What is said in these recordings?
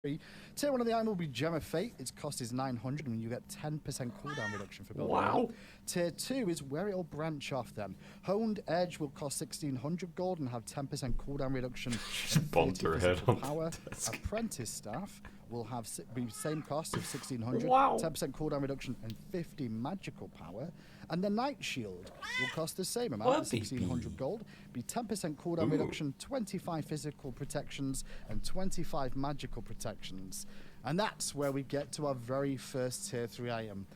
Tier 1 of the item will be Gem of Fate. Its cost is 900 and you get 10% cooldown reduction for building. Wow. Tier 2 is where it'll branch off then. Honed Edge will cost 1600 gold and have 10% cooldown reduction and bumped 30 her head physical on the power. desk. Apprentice Staff will have the same cost of 1600, Wow. 10% cooldown reduction and 50 magical power. And the Night Shield will cost the same amount, What, 1600 gold, be 10% cooldown reduction, 25 physical protections, and 25 magical protections. And that's where we get to our very first tier 3 item.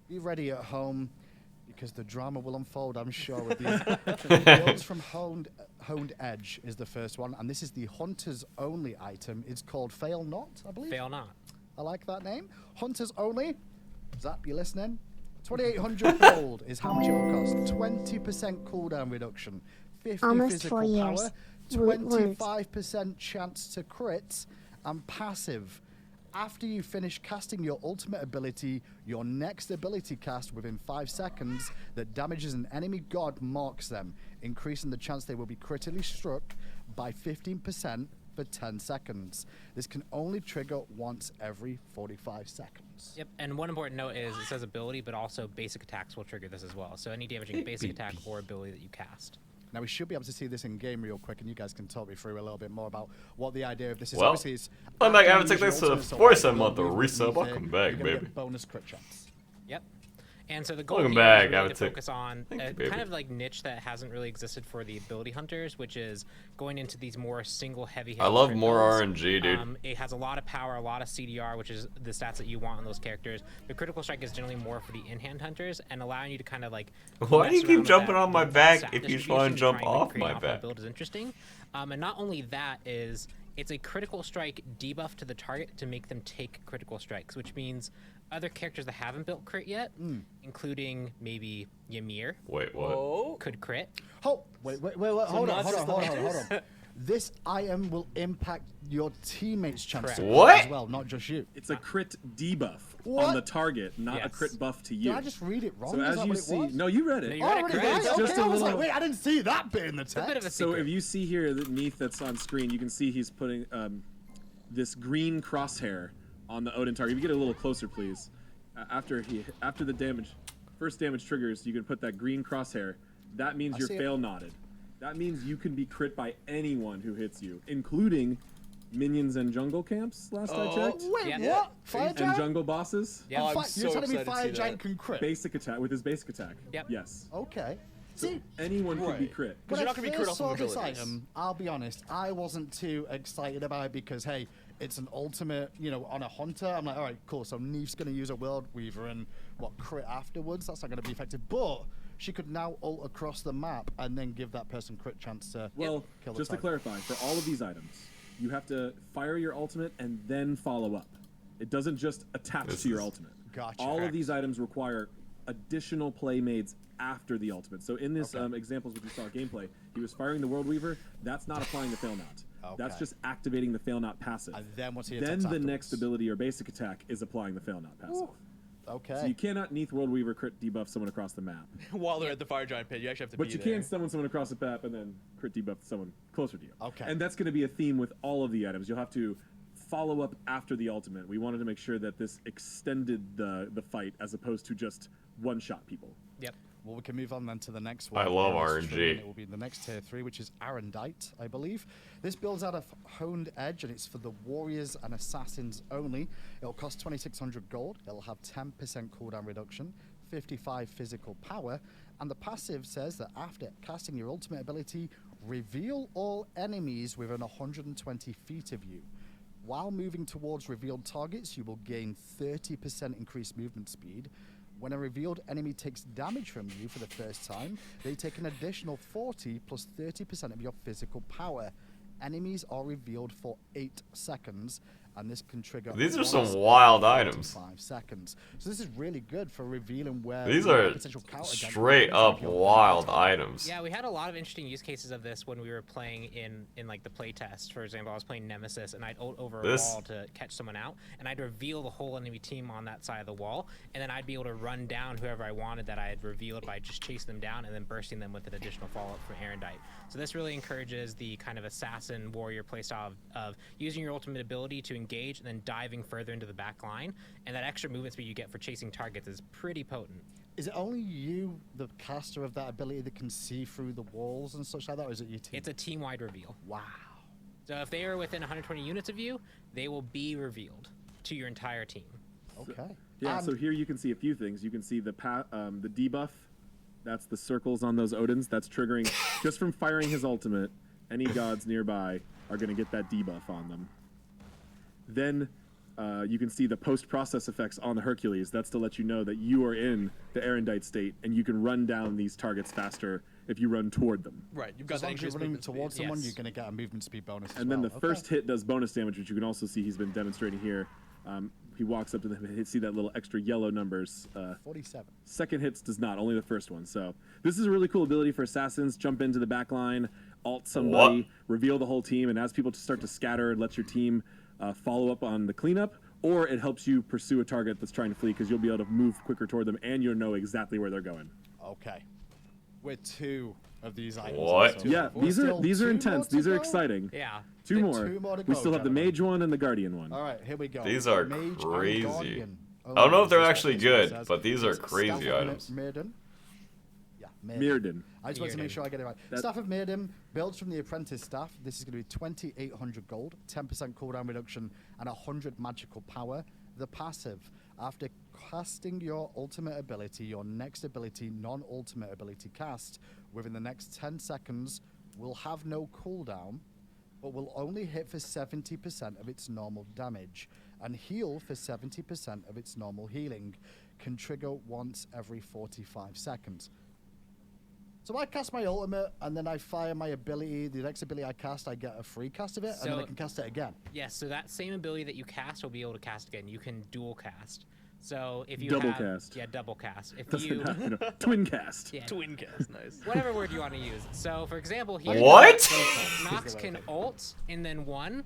Be ready at home, because the drama will unfold, I'm sure, with these. Builds from Honed Edge is the first one, and this is the Hunters Only item. It's called Fail Not, I believe. Fail Not. I like that name. Hunters Only. Zap, you listening? 2,800 gold is how much it will cost. 20% cooldown reduction, 50 Almost physical 4 years. power, 25% chance to crit, and passive. After you finish casting your ultimate ability, your next ability cast within 5 seconds that damages an enemy god marks them, increasing the chance they will be critically struck by 15% for 10 seconds. This can only trigger once every 45 seconds. Yep, and one important note is it says ability, but also basic attacks will trigger this as well. So any damaging basic attack or ability that you cast. Now we should be able to see this in game real quick, and you guys can talk me through a little bit more about what the idea of this is. Well, Obviously, it's I'm back. I after haven't you taken use this your to ultimate force assault, a month of you'll resub. move Welcome here, back, you're gonna baby. get bonus crit chance. Yep. And so the goal Welcome here back, is really to Avatar. focus on Thank a you, baby. kind of like niche that hasn't really existed for the ability hunters, which is going into these more single heavy. I love crit more builds. RNG, dude. It has a lot of power, a lot of CDR, which is the stats that you want on those characters. The critical strike is generally more for the in-hand hunters and allowing you to kind of like. Why do you mess keep around with jumping that on my stat back if you just wanna distribution jump try and off create my alpha back? Build is interesting, and not only that is. It's a critical strike debuff to the target to make them take critical strikes, which means other characters that haven't built crit yet, including maybe Ymir, Wait, what? could crit. Oh, wait, hold not just the on. hunters? This item will impact your teammates' chances Correct. What? as well, not just you. It's a crit debuff What? on the target, not a Yes. crit buff to Did you. I just read it wrong? So Is as that you what it see, was? no, you read it. No, you Oh, read I it already correct. got It's it. just Okay, a I was little- like, wait, I didn't see that bit in the It's a bit of text. a So secret. if you see here underneath that's on screen, you can see he's putting this green crosshair on the Odin target. If you get a little closer, please. After the damage, first damage triggers, you can put that green crosshair. That means you're see it. fail knotted. That means you can be crit by anyone who hits you, including minions and jungle camps. Last I checked, Wait, Yeah. what? Fire and giant? jungle bosses. Yeah. Oh, I'm You're telling me excited to Fire see Giant that. can crit? Basic attack with his basic attack. Yep. Yes. Okay. See, Anyone can be Right. crit. when you're I not gonna be first crit off saw of this abilities. item, I'll be honest, I wasn't too excited about it because, hey, it's an ultimate, on a hunter. I'm like, all right, cool. So Neef's going to use a World Weaver and crit afterwards. That's not going to be effective. But she could now ult across the map and then give that person crit chance to Well, kill the just to target. clarify, for all of these items, you have to fire your ultimate and then follow up. It doesn't just attach This to your is- ultimate. Gotcha. All of these items require additional playmates after the ultimate. So in this examples which you saw gameplay, he was firing the World Weaver. That's not applying the Fail Knot. That's Okay. just activating the Fail Knot passive. And then once he then attacks the afterwards. next ability or basic attack is applying the Fail Knot passive. Okay. So you cannot Neath World Weaver crit debuff someone across the map. While they're at the fire giant pit, you actually have to But be you there. can summon someone across the map and then crit debuff someone closer to you. Okay. And that's going to be a theme with all of the items. You'll have to follow up after the ultimate. We wanted to make sure that this extended the fight as opposed to just one-shot people. Yep. Well, we can move on then to the next one. I love On this tree, RNG. and it will be the next tier 3, which is Arendite, I believe. This builds out of Honed Edge, and it's for the warriors and assassins only. It'll cost 2,600 gold. It'll have 10% cooldown reduction, 55 physical power, and the passive says that after casting your ultimate ability, reveal all enemies within 120 feet of you. While moving towards revealed targets, you will gain 30% increased movement speed. When a revealed enemy takes damage from you for the first time, they take an additional 40 plus 30% of your physical power. Enemies are revealed for 8 seconds, and this can trigger. These are once some every wild items. 45 seconds. So this is really good for revealing where These you have are potential counter against straight enemies up if you're wild targeted. items. Yeah, we had a lot of interesting use cases of this when we were playing in like the playtest. For example, I was playing Nemesis, and I'd ult over a This- wall to catch someone out, and I'd reveal the whole enemy team on that side of the wall, and then I'd be able to run down whoever I wanted that I had revealed by just chasing them down and then bursting them with an additional follow-up from Arendite. So this really encourages the kind of assassin warrior playstyle of using your ultimate ability to engage and then diving further into the back line. And that extra movement speed you get for chasing targets is pretty potent. Is it only you, the caster of that ability, that can see through the walls and such like that, or is it your team? It's a team-wide reveal. Wow. So if they are within 120 units of you, they will be revealed to your entire team. Okay. Yeah, so here you can see a few things. You can see the debuff. That's the circles on those Odins. That's triggering just from firing his ultimate. Any gods nearby are going to get that debuff on them. Then you can see the post-process effects on the Hercules. That's to let you know that you are in the Erendite state, and you can run down these targets faster if you run toward them. Right, you've got As that long as you're increased running movement towards speed. someone, Yes. you're going to get a movement speed bonus. And then the first hit does bonus damage, which you can also see he's been demonstrating here. He walks up to them and see that little extra yellow numbers. 47. Second hits does not, only the first one. So this is a really cool ability for assassins. Jump into the back line, alt somebody, reveal the whole team, and as people start to scatter, it lets your team follow up on the cleanup, or it helps you pursue a target that's trying to flee because you'll be able to move quicker toward them and you'll know exactly where they're going. Okay. With 2 of these items. What? Yeah, these are intense. These are exciting. Yeah. Two more. to We go, still have the gentlemen. mage one and the guardian one. All right, here we go. These are Mage and crazy. Guardian. I don't know if they're that's actually what good, it says. but these are It's crazy Staff of items. Mirrodin. Yeah, Mirrodin. I just want to make Mirrodin. sure I get it right. That- Staff of Mirrodin builds from the apprentice staff. This is going to be 2,800 gold, 10% cooldown reduction, and 100 magical power. The passive: after casting your ultimate ability, your next ability, non-ultimate ability cast within the next 10 seconds will have no cooldown, but will only hit for 70% of its normal damage and heal for 70% of its normal healing. Can trigger once every 45 seconds. So I cast my ultimate, and then I fire my ability. The next ability I cast, I get a free cast of it, and then I So- can cast it again. Yes, so that same ability that you cast will be able to cast again. You can dual cast. So if you Double have, cast. Yeah, double cast. If Doesn't you have, twin cast. yeah, Twin cast, nice. whatever word you want to use. So for example, here What? Nox can ult and then one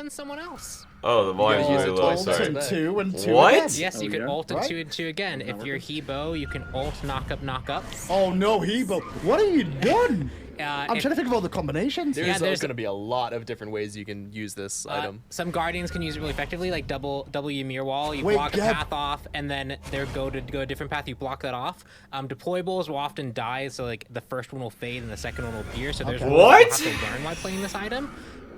someone else. Oh, the volume's use really it low. twice. Sorry. And 2 and 2 What? again. Yes, you Oh, can yeah? ult and Right? 2 and 2 again. If you're Hebo, you can ult, knock up. Oh no, Hebo! What have you done? I'm if- trying to think of all the combinations. There's, there's- going to be a lot of different ways you can use this item. Some guardians can use it really effectively, like double Ymir wall. You Wait, block a Gab. path off, and then they go a different path. You block that off. Deployables will often die, so like the first one will fade and the second one will appear. So there's Okay. rules What? you have to learn while playing this item.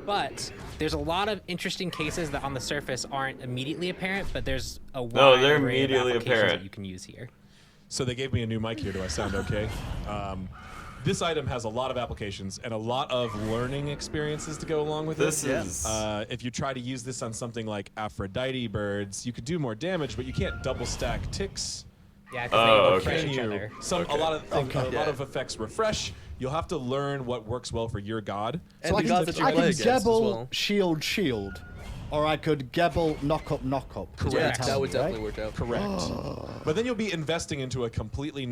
But there's a lot of interesting cases that on the surface aren't immediately apparent, but there's a wide No, they're array of immediately applications apparent. that you can use here. So they gave me a new mic here. Do I sound okay? This item has a lot of applications and a lot of learning experiences to go along with This it. is. If you try to use this on something like Aphrodite birds, you could do more damage, but you can't double stack ticks. Yeah, Oh, because they okay. refresh Can each you? other. A lot of things, a Yeah. lot of effects refresh. You'll have to learn what works well for your god. And the I gods that you can play against as Gebel well. shield, or I could Gebel knock up. Yeah, Correct. that would Right? definitely work out. Correct. But then you'll be investing into a completely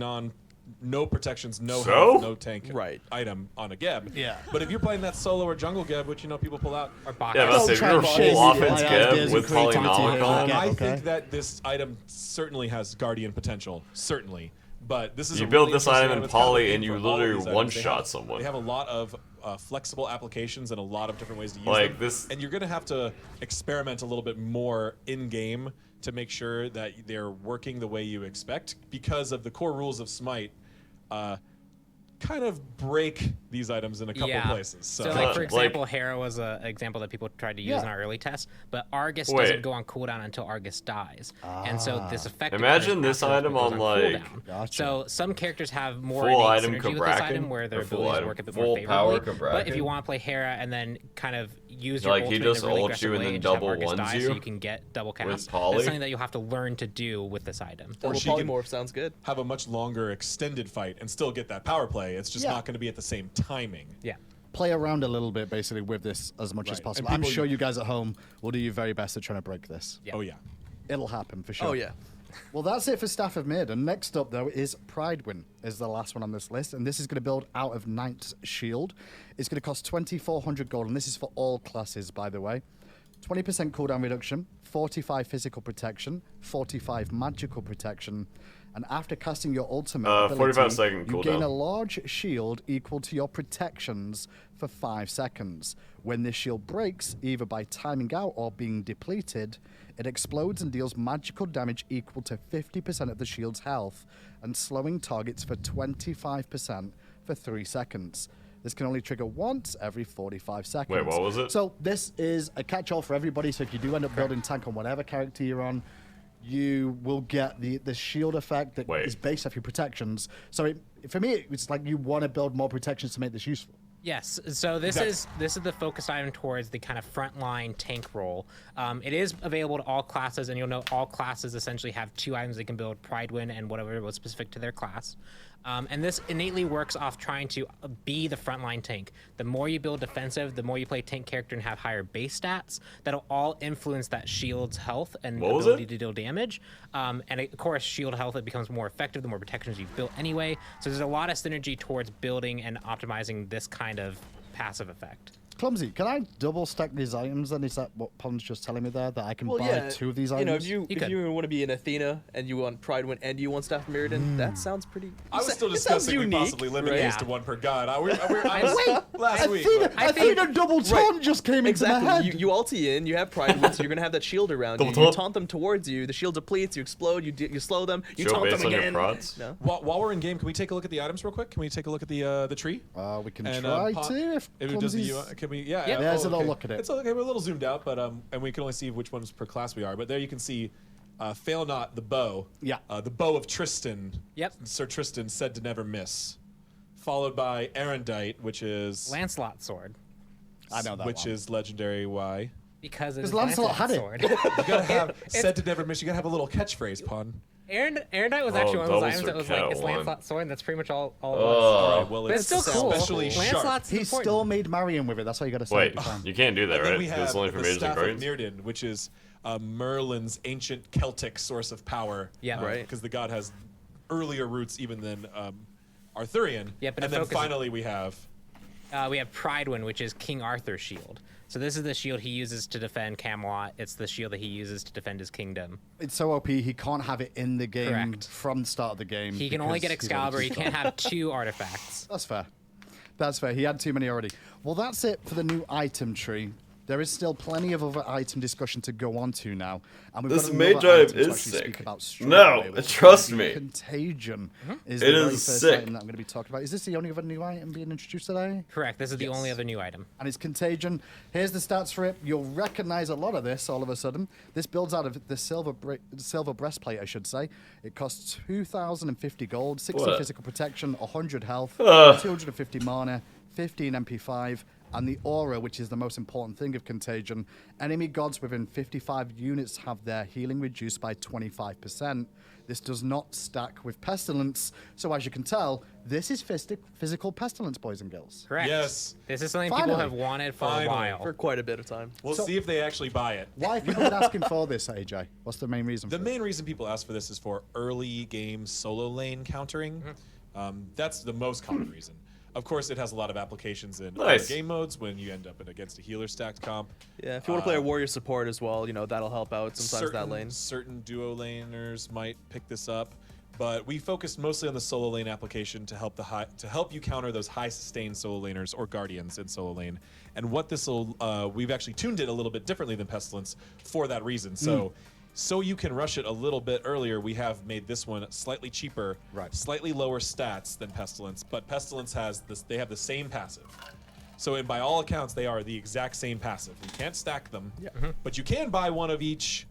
no protections, no So? health, no tank Right. item on a Geb. Yeah. But if you're playing that solo or jungle Geb, which people pull out, Or box. Yeah, Don't let's say if try you're and a shame full me. offense My Geb ideas with and creativity Polynomical. here. Okay, I okay. think that this item certainly has guardian potential, certainly. But this is You a build really this interesting item in It's kind of a Poly theme and you for all of literally these items. one-shot They someone. They have a lot of flexible applications and a lot of different ways to use Like them. this- And you're going to have to experiment a little bit more in-game to make sure that they're working the way you expect, because of the core rules of Smite kind of break these items in a couple places. So, So, like for like- example, Hera was an example that people tried to use Yeah. in our early tests, but Argus Wait. doesn't go on cooldown until Argus dies, and so this effect. Imagine occurs this after item it goes on, like- cooldown. Gotcha. So some characters have more Full innate item synergy with this item, Cabrakan? where their Or full abilities item- work a bit full more power favorably. But if you Cabrakan? want to play Hera and then kind of use your Like, he ultimate just in a really ults you aggressive and way then and just have double Argus ones die, you so you can get double cast. Poly? That's something that you'll have to learn to do with this item. Double she can- polymorph sounds good. have a much longer extended fight and still get that power play. It's just Yeah. not going to be at the same timing. Yeah. Play around a little bit, basically, with this as much as Right. possible. And I'm people- sure you guys at home will do your very best at trying to break this. Yeah. Oh, yeah. It'll happen for sure. Oh, yeah. Well, that's it for Staff of Maiden. Next up, though, is Pridewin, is the last one on this list, and this is going to build out of Knight's Shield. It's going to cost 2,400 gold, and this is for all classes, by the way. 20% cooldown reduction, 45 physical protection, 45 magical protection, And after casting your ultimate 45-second ability, you gain a cooldown. large shield equal to your protections for 5 seconds. When this shield breaks, either by timing out or being depleted, it explodes and deals magical damage equal to 50% of the shield's health, and slowing targets for 25% for 3 seconds. This can only trigger once every 45 seconds. Wait, what was it? So this is a catch-all for everybody, so if you do end up building tank on whatever character you're on, you will get the shield effect that is based off your protections. So for me, it's like you want to build more protections to make this useful. Yes, so this is the focus item towards the kind of frontline tank role. It is available to all classes, and you'll know all classes essentially have 2 items they can build: Pride Win and whatever was specific to their class. And this innately works off trying to be the frontline tank. The more you build defensive, the more you play tank character and have higher base stats, that'll all influence that shield's health and ability to deal damage. And of course, shield health, it becomes more effective the more protections you've built anyway. So there's a lot of synergy towards building and optimizing this kind of passive effect. Clumsy, can I double stack these items then? Is that what Pon's just telling me there? That I can buy 2 of these items? You know, if you want to be an Athena and you want Pride Win and you want Staff of Mirrodin, that sounds pretty. I was still discussing we possibly limit these to 1 per god. Last week. Athena double taunt just came into my head. You ulti in, you have Pride Win, so you're gonna have that shield around you. You taunt them towards you. The shield depletes. You explode. You slow them. You taunt them again. No. While we're in game, can we take a look at the items real quick? Can we take a look at the tree? We can try to. If can we? Yeah. There's a little look at it. It's okay. We're a little zoomed out, but and we can only see which ones per class we are. But there you can see, Fail Not, the bow. Yeah. The bow of Tristan. Yep. Sir Tristan said to never miss. Followed by Arendite, which is Lancelot's sword. I know that which one. is legendary. Why? Because it's Lancelot had it. sword. You gotta have said to never miss. You gotta have a little catchphrase, Pun. Arendite was actually one of those items that was like, it's one. Lancelot's sword, and that's pretty much all it was. All right, well, But it's still cool. especially sharp. Lancelot's He important. still made Marion with it. That's all you got to say. Wait, you can't do that, And then right? we Because have it's only for the mages and Staff of guardians. Mirrodin, which is Merlin's ancient Celtic source of power. Yeah. Right. Because the god has earlier roots even than Arthurian. Yeah, but and it then focuses- finally we have Pride Win, which is King Arthur's shield. So this is the shield he uses to defend Camelot. It's the shield that he uses to defend his kingdom. It's so OP, he can't have it in the game Correct. from the start of the game. He can only get because he's already Excalibur. He too can't strong. have 2 artifacts. That's fair. That's fair. He had too many already. Well, that's it for the new item tree. There is still plenty of other item discussion to go on to now. And we've This got mage another item item to is actually speak sick. about straight No, away, which is trust gonna be me. Contagion is It the very is first sick. item that I'm going to be talking about. Is this the only other new item being introduced today? Correct. This is the only other new item. And it's Contagion. Here's the stats for it. You'll recognize a lot of this all of a sudden. This builds out of the silver breastplate, I should say. It costs 2,050 gold, 60 What? physical protection, 100 health, Ugh. 250 mana, 15 MP5, and the aura, which is the most important thing of Contagion. Enemy gods within 55 units have their healing reduced by 25%. This does not stack with Pestilence, so as you can tell, this is physical Pestilence, boys and girls. Correct. Yes. This is something Finally. people have wanted for Finally. a while. For quite a bit of time. We'll see if they actually buy it. Why have people been asking for this, AJ? What's the main reason The for main reason people ask for this is for early game solo lane countering. That's the most common reason. Of course, it has a lot of applications in other Nice. game modes when you end up against a healer stacked comp. Yeah, if you want to play a warrior support as well, you know, that'll help out sometimes that lane. Certain duo laners might pick this up, but we focused mostly on the solo lane application to help help you counter those high sustained solo laners or guardians in solo lane. And what this will, we've actually tuned it a little bit differently than Pestilence for that reason. So you can rush it a little bit earlier, we have made this one slightly cheaper, slightly lower stats than Pestilence, but Pestilence has this, they have the same passive. So by all accounts, they are the exact same passive. You can't stack them, but you can buy one of each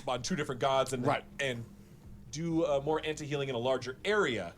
on 2 different gods and do more anti-healing in a larger area,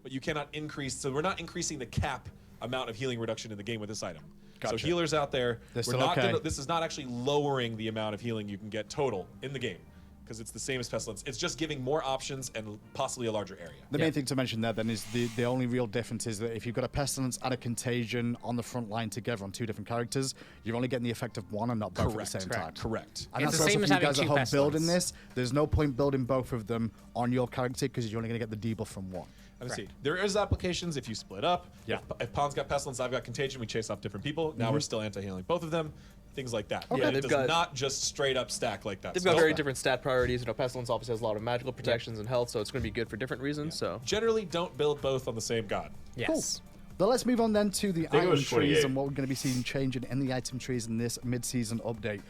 but you cannot increase, so we're not increasing the cap amount of healing reduction in the game with this item. Gotcha. So healers out there, This we're is not okay. gonna, this is not actually lowering the amount of healing you can get total in the game, because it's the same as Pestilence. It's just giving more options and possibly a larger area. The main thing to mention there then is the only real difference is that if you've got a Pestilence and a Contagion on the front line together on 2 different characters, you're only getting the effect of one and not both at the same time. Correct. And It's that's the same also as for you having guys at 2 home Pestilence. building this. There's no point building both of them on your character because you're only going to get the debuff from one. Let me see. There is applications if you split up. Yeah. If Pon's got Pestilence, I've got Contagion, we chase off different people. Now we're still anti-healing both of them. things like that. Yeah, It they've does got- not just straight up stack like that. They've got very different stat priorities. You know, Pestilence obviously has a lot of magical protections and health, so it's going to be good for different reasons. So Generally, don't build both on the same god. Yes. But let's move on then to the think it item was trees 28. and what we're going to be seeing changing in the item trees in this mid-season update.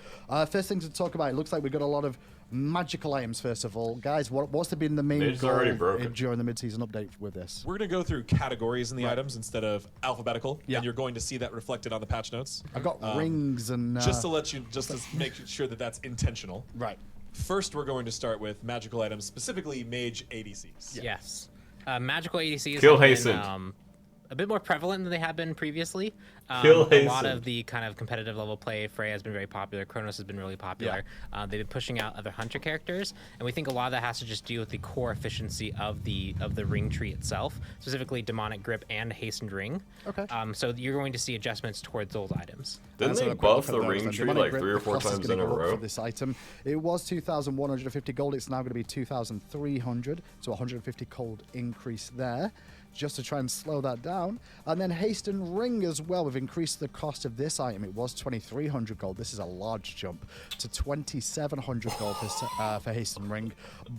First thing to talk about, it looks like we got a lot of magical items, first of all. Guys, what's been the main Mage's goal already broken. during the mid-season update with this? We're going to go through categories in the items instead of alphabetical, Yeah. and you're going to see that reflected on the patch notes. I've got rings and... Just to make sure that that's intentional. Right. First, we're going to start with magical items, specifically mage ADCs. Yes. Magical ADCs Kill have been, hasten. a bit more prevalent than they have been previously. Kill A lot hasten. of the kind of competitive level play, Freya has been very popular, Kronos has been really popular. They've been pushing out other hunter characters, and we think a lot of that has to just deal with the core efficiency of the ring tree itself, specifically demonic grip and hastened ring. Okay. So you're going to see adjustments towards those items. Didn't Let's they have a quick look buff at the those ring then. tree Demonic like Grip, 3 or the 4 cost is times gonna in a go up row? For this item, it was 2,150 gold. It's now going to be 2,300, so 150 gold increase there, just to try and slow that down. And then Hasten Ring as well. We've increased the cost of this item. It was 2,300 gold. This is a large jump to 2,700 gold for Hasten Ring.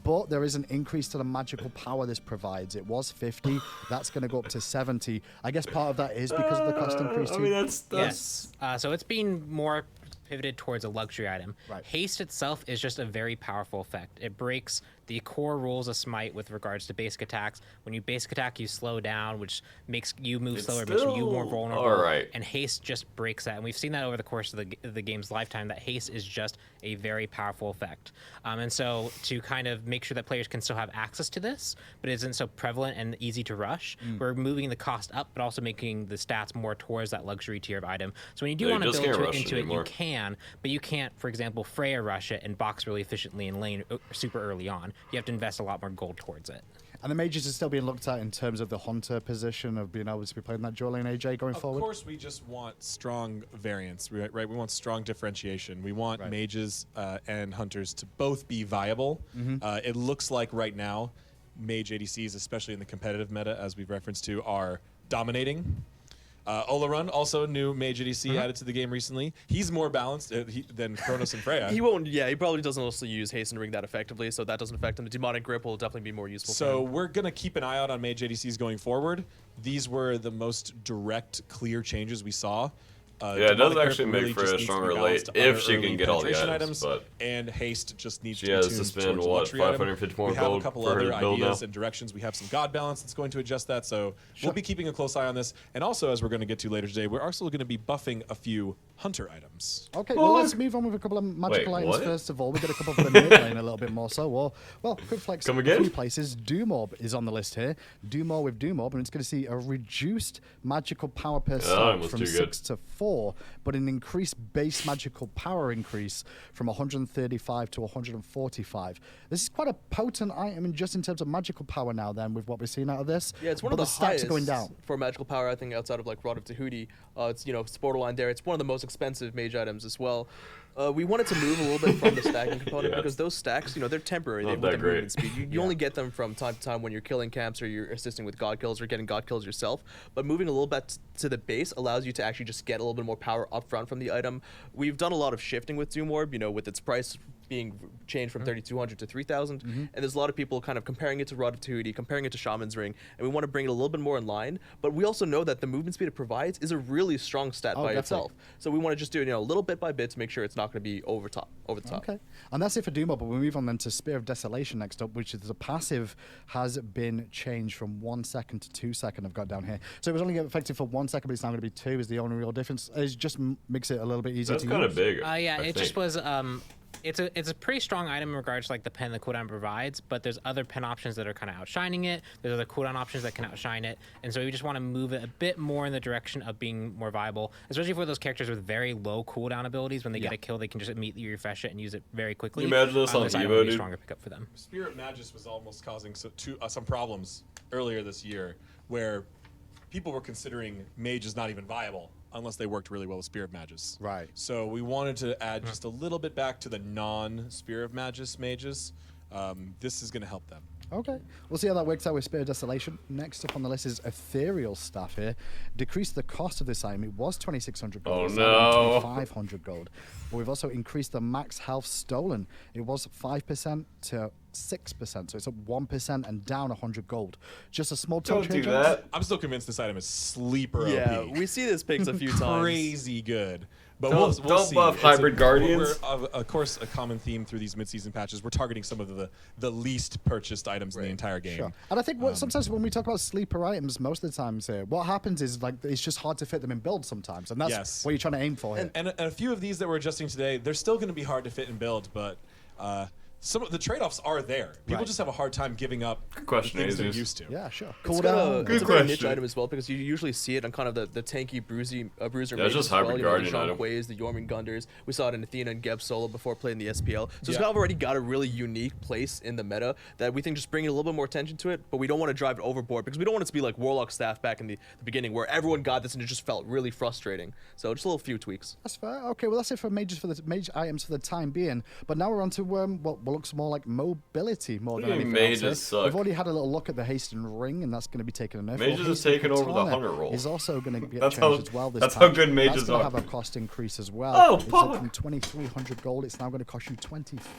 But there is an increase to the magical power this provides. It was 50. That's going to go up to 70. I guess part of that is because of the cost increase I too. mean, that's Yes. So it's been more pivoted towards a luxury item. Right. Haste itself is just a very powerful effect. It breaks the core rules of Smite with regards to basic attacks. When you basic attack, you slow down, which makes you move It's slower, makes you more still vulnerable. alright. And haste just breaks that. And we've seen that over the course of the game's lifetime, that haste is just a very powerful effect. And so to kind of make sure that players can still have access to this, but it isn't so prevalent and easy to rush, we're moving the cost up, but also making the stats more towards that luxury tier of item. So when you do Yeah, you want to just build can't to rush into it, you anymore. can, but you can't, for example, Freya rush it and box really efficiently and lane super early on. You have to invest a lot more gold towards it. And the mages are still being looked at in terms of the hunter position of being able to be playing that dual lane AJ going forward. Of course, we just want strong variance, right? We want strong differentiation. We want Right. mages and hunters to both be viable. It looks like right now, mage ADCs, especially in the competitive meta, as we've referenced to, are dominating. Olarun, also new mage ADC added to the game recently. He's more balanced than Kronos and Freya. he won't. Yeah, he probably doesn't also use Hasten Ring that effectively, so that doesn't affect him. The demonic grip will definitely be more useful. So for him. we're gonna keep an eye out on mage ADCs going forward. These were the most direct, clear changes we saw. Yeah, it does Demonic Grip actually make really Freya just needs to be stronger balanced late to if other she can early get all the penetration items, but and haste just needs she to be has tuned to spend, towards a what, luxury item. 550 more We have gold a couple for her other to build ideas now? and directions. We have some god balance that's going to adjust that. So we'll be keeping a close eye on this. And also, as we're going to get to later today, we're also going to be buffing a few hunter items. Okay, well, let's move on with a couple of magical Wait, items what? first of all. We've got a couple for the mid lane a little bit more so. Well, quick flex. Come A again? few places. Doomorb is on the list here. Doomorb with Doomorb, and it's going to see a reduced magical power per set almost from too 6 to 4, but an increased base magical power increase from 135 to 145. This is quite a potent item just in terms of magical power now then with what we're seeing out of this. Yeah, it's one But of the stats highest are going down. for magical power, I think, outside of like Rod of Tahuti. It's, it's borderline there. It's one of the most expensive mage items as well. We wanted to move a little bit from the stacking component Yeah. because those stacks, they're temporary. Not With that the great. movement speed. You only get them from time to time when you're killing camps or you're assisting with god kills or getting god kills yourself. But moving a little bit to the base allows you to actually just get a little bit more power up front from the item. We've done a lot of shifting with Doomorb, with its price being changed from 3,200 to 3,000, and there's a lot of people kind of comparing it to Rod of Tahuti, comparing it to Shaman's Ring, and we want to bring it a little bit more in line. But we also know that the movement speed it provides is a really strong stat by definitely. itself. So we want to just do it, a little bit by bit to make sure it's not going to be over the top. Okay, and that's it for Doomorb, but we move on then to Spear of Desolation next up, which is the passive has been changed from 1 second to 2 seconds. I've got down here. So it was only effective for 1 second, but it's now going to be 2 is the only real difference. It's just makes it a little bit easier That's to kind use. of big. Yeah, I it just think. was. It's a pretty strong item in regards to like the pen the cooldown provides, but there's other pen options that are kind of outshining it. There's other cooldown options that can outshine it, and so we just want to move it a bit more in the direction of being more viable, especially for those characters with very low cooldown abilities. When they get a kill, they can just immediately refresh it and use it very quickly. Can you imagine this on item Evo, would be a dude? stronger pickup for them. Spirit Magus was almost causing some problems earlier this year where people were considering mage is not even viable unless they worked really well with Spirit Magus. Right. So we wanted to add just a little bit back to the non-Spirit Magus mages. this is going to help them. Okay, we'll see how that works out with Spirit of Desolation. Next up on the list is Ethereal Staff here. Decreased the cost of this item. It was 2,600 gold. Oh, It's now no. 2,500 gold. But we've also increased the max health stolen. It was 5% to 6%, so it's up 1% and down 100 gold. Just a small touch Don't here, do gents. that. I'm still convinced this item is sleeper Yeah, OP. we see this picks a few times. Crazy good. But Don't- we'll don't see. buff It's Hybrid Guardians. Of course, a common theme through these mid-season patches, we're targeting some of the least purchased items in the entire game. Sure. And I think sometimes when we talk about sleeper items, most of the times here, what happens is like it's just hard to fit them in build sometimes, and that's Yes. what you're trying to aim for here. And a few of these that we're adjusting today, they're still going to be hard to fit and build, but some of the trade-offs are there. People Right. just have a hard time giving up Good question, the things they're Jesus. used to. Yeah, sure. It's got a, Good it's a very niche question. item as well because you usually see it on kind of the tanky bruiser Yeah, it's mages just as well. Hybrid You know, Guardian the item. Jean-Quays, the Jormungandrs. We saw it in Athena and Geb solo before playing the SPL. So it's Yeah. kind of already got a really unique place in the meta that we think just bringing a little bit more attention to it, but we don't want to drive it overboard because we don't want it to be like Warlock Staff back in the beginning where everyone got this and it just felt really frustrating. So just a little few tweaks. That's fair. Okay, well that's it for major items for the time being. But now we're on to what looks more like mobility more than What do you anything mean else. here. mages suck? We've already had a little look at the haste and ring, and that's going to be taken a nerf. Mages Well, has haste and taken over the katana hunger roll. is also going to get That's changed how- as well. This that's how patch. good mages That's going are. to have a cost increase as well. Oh, It's up fuck. from 2,300 gold. It's now going to cost you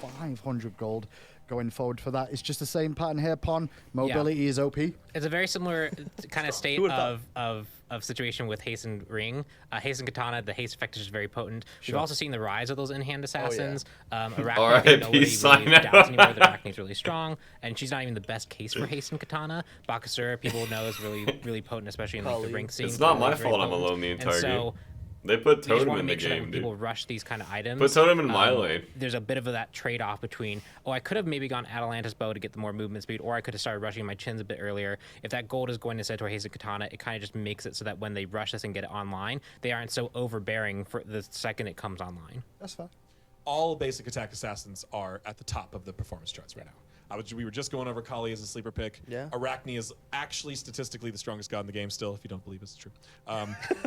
2,500 gold going forward for that. It's just the same pattern here, Pon. Mobility is OP. It's a very similar kind of state Who would've of situation with Haste and Ring. Haste and Katana, the haste effect is just very potent. We've Sure. also seen the rise of those in-hand assassins. Arachne, R.I.P. nobody really sign doubts anymore that Arachne's really strong, and she's not even the best case for Haste and Katana. Bakasura, people know, is really potent, especially in like the Kali. ring scene. It's not my Kali is very fault I'm potent. alone the entire and so, game. They put we just Totem want to in the make sure that game, when dude. people rush these kind of items, Put Totem in my lane. there's a bit of that trade-off between, oh, I could have maybe gone Atalanta's bow to get the more movement speed, or I could have started rushing my chins a bit earlier. If that gold is going instead to a Haste and Katana, it kind of just makes it so that when they rush this and get it online, they aren't so overbearing for the second it comes online. That's fair. All basic attack assassins are at the top of the performance charts right now. We were just going over Kali as a sleeper pick. Yeah. Arachne is actually statistically the strongest god in the game still, if you don't believe it's true.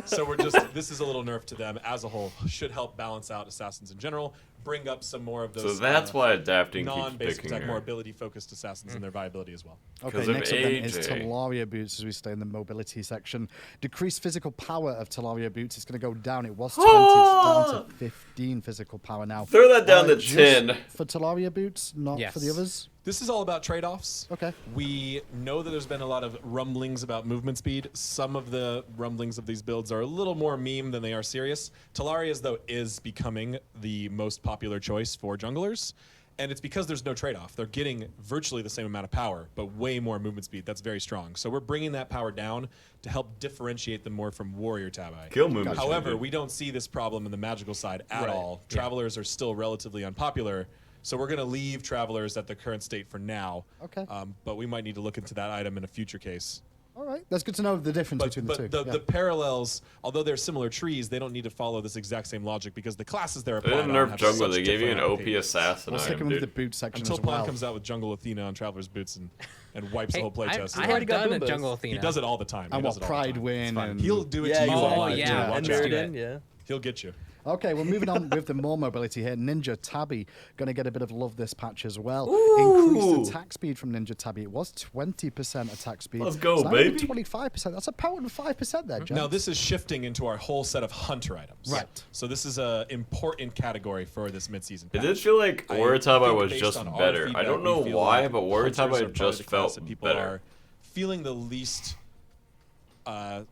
So this is a little nerf to them as a whole. Should help balance out assassins in general, bring up some more of those So that's why adapting keeps non-basic picking attack, her. more ability-focused assassins and their viability as well. Okay, 'Cause of next up then is AJ. Talaria boots as we stay in the mobility section. Decreased physical power of Talaria boots is going to go down. It was 20, it's down to 15 physical power now. Throw that down to just 10. For Talaria boots, not for the Yes. others? This is all about trade-offs. Okay. We know that there's been a lot of rumblings about movement speed. Some of the rumblings of these builds are a little more meme than they are serious. Talaria's, though, is becoming the most popular choice for junglers. And it's because there's no trade-off. They're getting virtually the same amount of power, but way more movement speed. That's very strong. So we're bringing that power down to help differentiate them more from warrior tabi. Kill movement. However, speed. we don't see this problem in the magical side at Right. all. Travelers are still relatively unpopular. So we're going to leave Travelers at the current state for now. Okay. But we might need to look into that item in a future case. All right. That's good to know the difference between the two. But Yeah. the parallels, although they're similar trees, they don't need to follow this exact same logic because the classes they're They applied didn't on nerf have jungle. such They gave you an different OP applications. assassin We'll stick item, him with the dude. boot section Until as Pon well. comes out with Jungle Athena on Traveler's boots and wipes the Hey, whole playtest. I already have got done a Boombas. jungle Athena. He does it all the time. He And does what, it all the Pride time. win It's fine. and- He'll do it Yeah, to you you all Oh, night, yeah. too. And Watch and let's out. do Mirrodin, it. yeah. He'll get you. Okay, we're moving on with the more mobility here. Ninja Tabby going to get a bit of love this patch as well. Increased attack speed from Ninja Tabby. It was 20% attack speed. Let's go, It's now gonna be baby. 25%. That's a potent 5% there, Jeff. Now this is shifting into our whole set of hunter items. Right. So this is an important category for this midseason It patch. did feel like I Warrior Tabi think was based just on our better. I feedback, don't we know feel why, like but Warrior hunters Tabi are probably just the class felt that people better. are feeling the least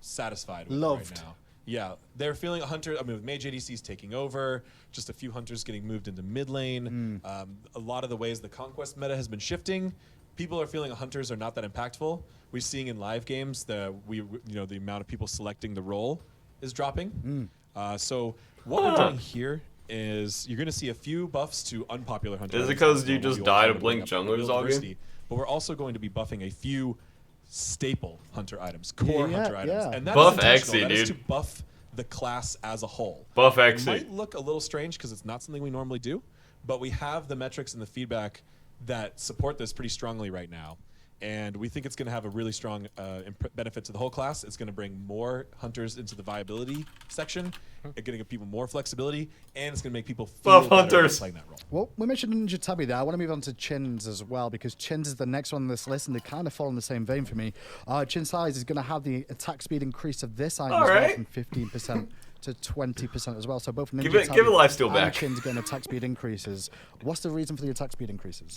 satisfied with Loved. right now. Yeah, they're feeling a hunter. I mean, with Mage ADCs taking over, just a few hunters getting moved into mid lane. A lot of the ways the conquest meta has been shifting, people are feeling hunters are not that impactful. We're seeing in live games the amount of people selecting the role is dropping. So what we're doing here is you're going to see a few buffs to unpopular hunters. Is it 'cause you just die to blink junglers all game? But we're also going to be buffing a few staple hunter items, core Yeah, hunter items, yeah. and that Buff is intentional. Exy, That is dude. to buff the class as a whole. Buff It Exy. might look a little strange because it's not something we normally do, but we have the metrics and the feedback that support this pretty strongly right now. and we think it's going to have a really strong benefit to the whole class. It's going to bring more hunters into the viability section, and going to give people more flexibility, and it's going to make people feel Buff better hunters. playing that role. Well, we mentioned Ninja Tabby there. I want to move on to Chins as well, because Chins is the next one on this list, and they kind of fall in the same vein for me. Chin's size is going to have the attack speed increase of this item as well, Alright. from 15% to 20% as well. So both Ninja Give it Tabby lifesteal and back. Chins getting attack speed increases. What's the reason for the attack speed increases?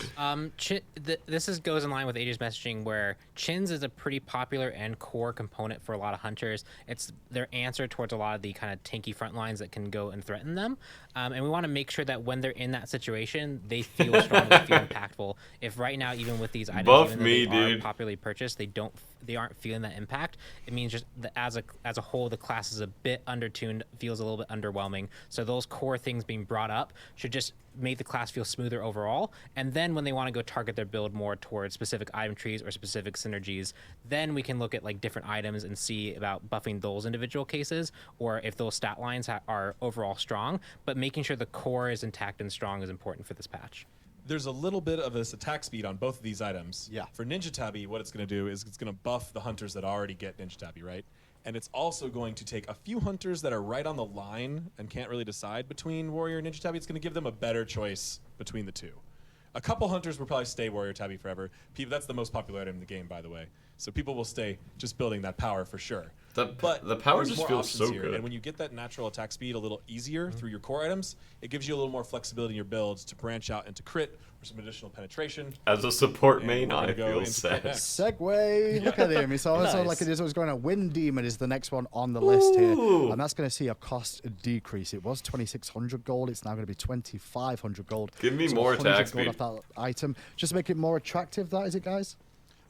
This goes in line with AJ's messaging, where Chins is a pretty popular and core component for a lot of hunters. It's their answer towards a lot of the kind of tanky front lines that can go and threaten them. And we want to make sure that when they're in that situation, they feel strong, they feel impactful. If right now, even with these items, Buff even though me, they are dude. popularly purchased, they aren't feeling that impact. It means just that as a whole, the class is a bit undertuned, feels a little bit underwhelming. So those core things being brought up should just make the class feel smoother overall. And then when they want to go target their build more towards specific item trees or specific synergies, then we can look at like different items and see about buffing those individual cases, or if those stat lines are overall strong. But making sure the core is intact and strong is important for this patch. There's a little bit of this attack speed on both of these items. Yeah. For Ninja Tabby, what it's going to do is it's going to buff the hunters that already get Ninja Tabby, right? And it's also going to take a few hunters that are right on the line and can't really decide between Warrior and Ninja Tabby. It's going to give them a better choice between the two. A couple hunters will probably stay Warrior Tabby forever. That's the most popular item in the game, by the way. So people will stay just building that power for sure. But the power there's just more feels options so here. good. And when you get that natural attack speed a little easier through your core items, it gives you a little more flexibility in your builds to branch out into crit or some additional penetration. As a support And main, we're gonna I go feel into sad. crit next. Segue. Look at him. It's also Nice. like it is always going on. Wind Demon is the next one on the list here. Ooh. And that's going to see a cost decrease. It was 2,600 gold. It's now going to be 2,500 gold. Give me So more 100 attack gold speed. off that item. Just to make it more attractive, that is it, guys?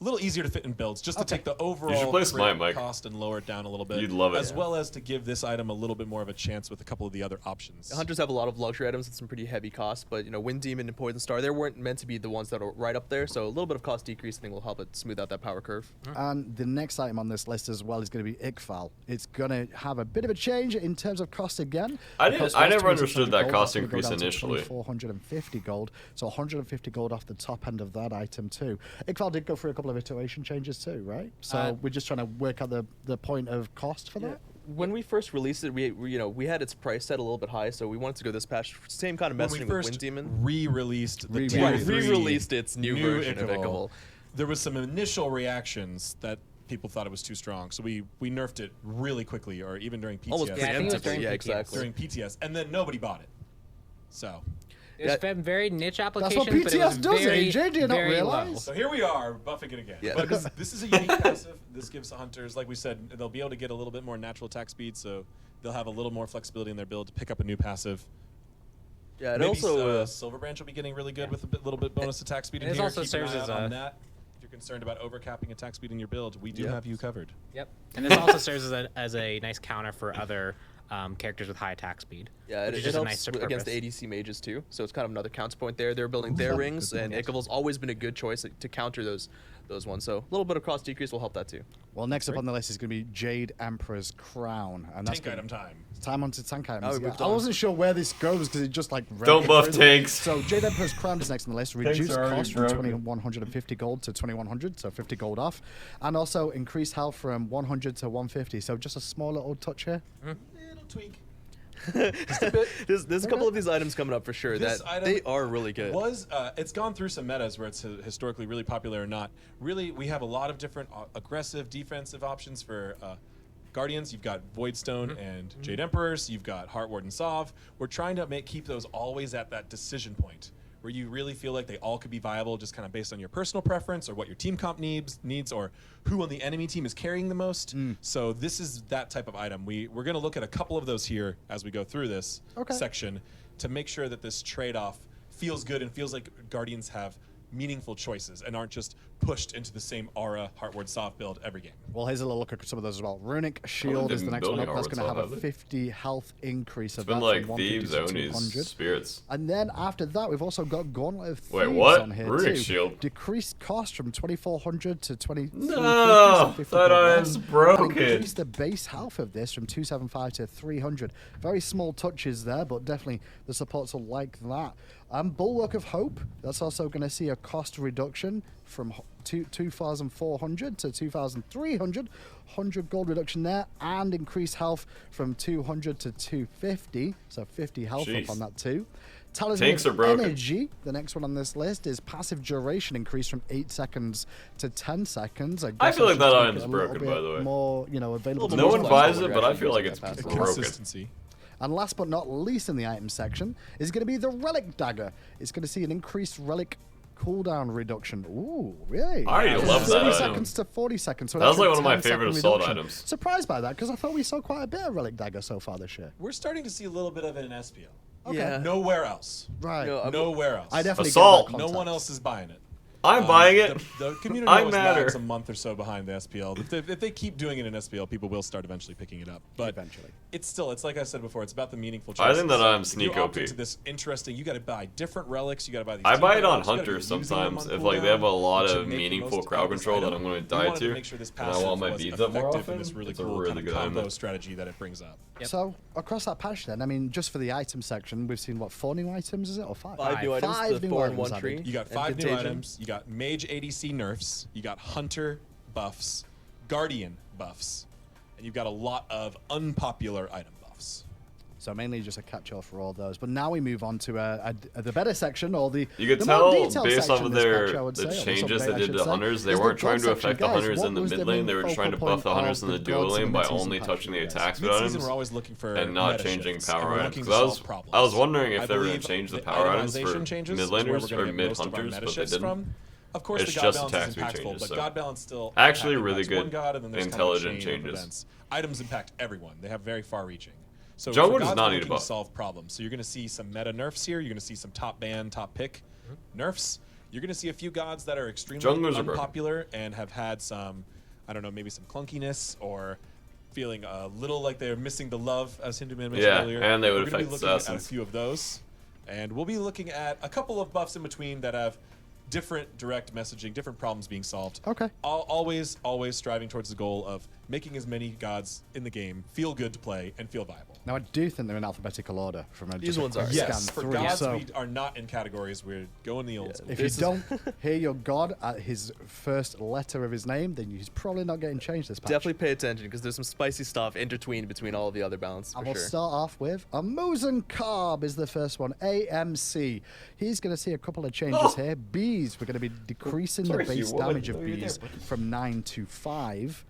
A little easier to fit in builds, just to take the overall play crit Smite, Mike. cost and lower it down a little bit. You'd love it. As well as to give this item a little bit more of a chance with a couple of the other options. Hunters have a lot of luxury items with some pretty heavy costs, but Wind Demon and Poison Star, they weren't meant to be the ones that are right up there, so a little bit of cost decrease I think will help it smooth out that power curve. And the next item on this list as well is going to be Iqbal. It's going to have a bit of a change in terms of cost again. I The cost never was 2,600 understood that gold. cost That's gonna go increase down to initially. 2,450 gold. So 150 gold off the top end of that item too. Iqbal did go through a couple of iteration changes too, right? So we're just trying to work out the point of cost for that. When we first released it, we had its price set a little bit high, so we wanted to go this patch. Same kind of When we messaging with Wind first Demon. re-released the Re-released. Tier Right, 3 re-released its new version of Iqbal, Iqbal. there was some initial reactions that people thought it was too strong, so we nerfed it really quickly, or even during PTS. Almost Yeah, I think it was preemptively, during yeah, PTS. exactly. During PTS, and then nobody bought it. So It's been very niche That's applications, what but it was PTS does, very, AJ. Do you not very low. realize? here we are, buffing it again. Yeah. But this is a unique passive. This gives the hunters, like we said, they'll be able to get a little bit more natural attack speed, so they'll have a little more flexibility in their build to pick up a new passive. Yeah, and Maybe also Silver Branch will be getting really good with a little bit bonus attack speed in It here. also Keep serves an eye as out a- on that. If you're concerned about overcapping attack speed in your build, we do Yeah. have you covered. Yep. And this also serves as a nice counter for other characters with high attack speed. yeah, which it is just a helps nice against the purpose. ADC mages too. So it's kind of another counterpoint there. They're building their rings, and Iqbal's always been a good choice to counter those ones. So a little bit of cost decrease will help that too. Well, next up on the list is going to be Jade Emperor's Crown, and that's Tank gonna- item time. Time onto tank items. Oh, Yeah, we've I done- wasn't sure where this goes because it just like Don't buff through them. tanks. So Jade Emperor's Crown is next on the list. Reduce are already cost from broken. 2,150 gold to 2,100, so 50 gold off, and also increase health from 100 to 150. So just a small little touch here. Little tweak. There's a couple of these items coming up for sure This that item they are really good. It's gone through some metas where it's historically really popular or not. Really, we have a lot of different aggressive defensive options for Guardians. You've got Voidstone and Jade Emperors. You've got Heartward and Sov. We're trying to keep those always at that decision point where you really feel like they all could be viable just kind of based on your personal preference or what your team comp needs or who on the enemy team is carrying the most. So this is that type of item. We're going to look at a couple of those here as we go through this section to make sure that this trade-off feels good and feels like Guardians have meaningful choices and aren't just pushed into the same aura Heartward Soft build every game. Well, here's a little look at some of those as well. Runic Shield is the next one up. That's going to have a 50 health increase. It's been like Thieves, Onis, Spirits. And then after that, we've also got Gauntlet of Thieves Wait, what? on here Runic too. Shield? Decreased cost from 2,400 to 2,350. No, so 50 that gold item's less. broken. And increased the base health of this from 275 to 300. Very small touches there, but definitely the supports will like that. Bulwark of Hope, that's also going to see a cost reduction from 2,400 to 2,300. 100 gold reduction there, and increased health from 200 to 250. So 50 health Jeez. up on that too. Talisman Tanks are of broken. Energy, the next one on this list, is passive duration increase from 8 seconds to 10 seconds. I feel like should that make item's it a little broken, bit by the way. More, available. to No most one players. buys it, but I feel like it's Passive. broken. Consistency. And last but not least in the item section is going to be the Relic Dagger. It's going to see an increased relic cooldown reduction. Ooh, really? I already love that 30 item. seconds to 40 seconds. So That was an like one of my extra 10 favorite second assault reduction. items. Surprised by that, because I thought we saw quite a bit of Relic Dagger so far this year. We're starting to see a little bit of it in SPL. Okay. Yeah. Nowhere else. Right. No, Nowhere else. I definitely Assault. get that No one context. else is buying it. I'm buying it. The community I always matter. lags a month or so behind the SPL. If they keep doing it in SPL, people will start eventually picking it up. But Eventually. it's like I said before, it's about the meaningful I choices. think that I'm If sneak you're opting OP. to this interesting, you got to buy different relics. You got to buy these. I buy it cheaper on relics, you gotta be hunters using them sometimes on if like they have a cooldown, lot which of should make the meaningful most crowd out of this control that item. I'm going to We die wanted to, make sure this and I want my passive was beads up more effective in often. this really It's a cool really kind of good combo item. strategy that it brings up. Yep. So across that patch then, I mean, just for the item section, we've seen what, 4 new items, is it, or 5? 5 new items, Five the new 4 in items 1 added. tree. You got and 5 new Contagion. items. You got Mage ADC nerfs. You got Hunter buffs, Guardian buffs, and you've got a lot of unpopular item buffs. So mainly just a catch-all for all those. But now we move on to the better section, or the You could the more tell detailed based off section of this their patch, I would say, or the this changes update, they I did should to say, hunters. They is the weren't trying gold to affect section. the Guys, hunters what in the was mid the lane. main They were focal trying to buff point the hunters of in the the dual gods in lane the by mid-season only patch touching for the you guys? attacks with Mid-season, items we're always looking for and not meta changing shifts, power and we're items. looking to Because solve I was problems. wondering if I they were going believe to change the the power items for itemization changes mid is where we're laners gonna or get mid most of our hunters, meta but they shifts didn't. from. Of course, It's the god just balance attack is speed impactful, changes, but so god balance still actually impacting really one good, god, and then there's intelligent kind of a chain of changes. events. Items impact everyone. They have very far-reaching. So Jungle for does gods, not we're need a looking buff. to solve problems. So you're going to see some meta nerfs here. You're going to see some top ban, top pick nerfs. You're going to see a few gods that are extremely Junglers are broken. unpopular and have had some, I don't know, maybe some clunkiness or feeling a little like they're missing the love, as Hindu Man mentioned Yeah, earlier. and they would We're gonna be affect looking at a assassins. few of those, and we'll be looking at a couple of buffs in between that have different direct messaging, different problems being solved. Okay. Always striving towards the goal of making as many gods in the game feel good to play and feel viable. Now, I do think they're in alphabetical order from a These just a ones are. quick Yes, scan for through. gods, So we are not in categories. We're going the old school. if you This is- don't hear your god at his first letter of his name, then he's probably not getting changed this patch. Definitely pay attention because there's some spicy stuff intertwined between all of the other balance And for we'll sure. start off with Amusan Carb is the first one. AMC. He's going to see a couple of changes here. Bees, we're going to be decreasing Sorry, the base Hugh, what? damage of Oh, you're bees there. from 9 to 5.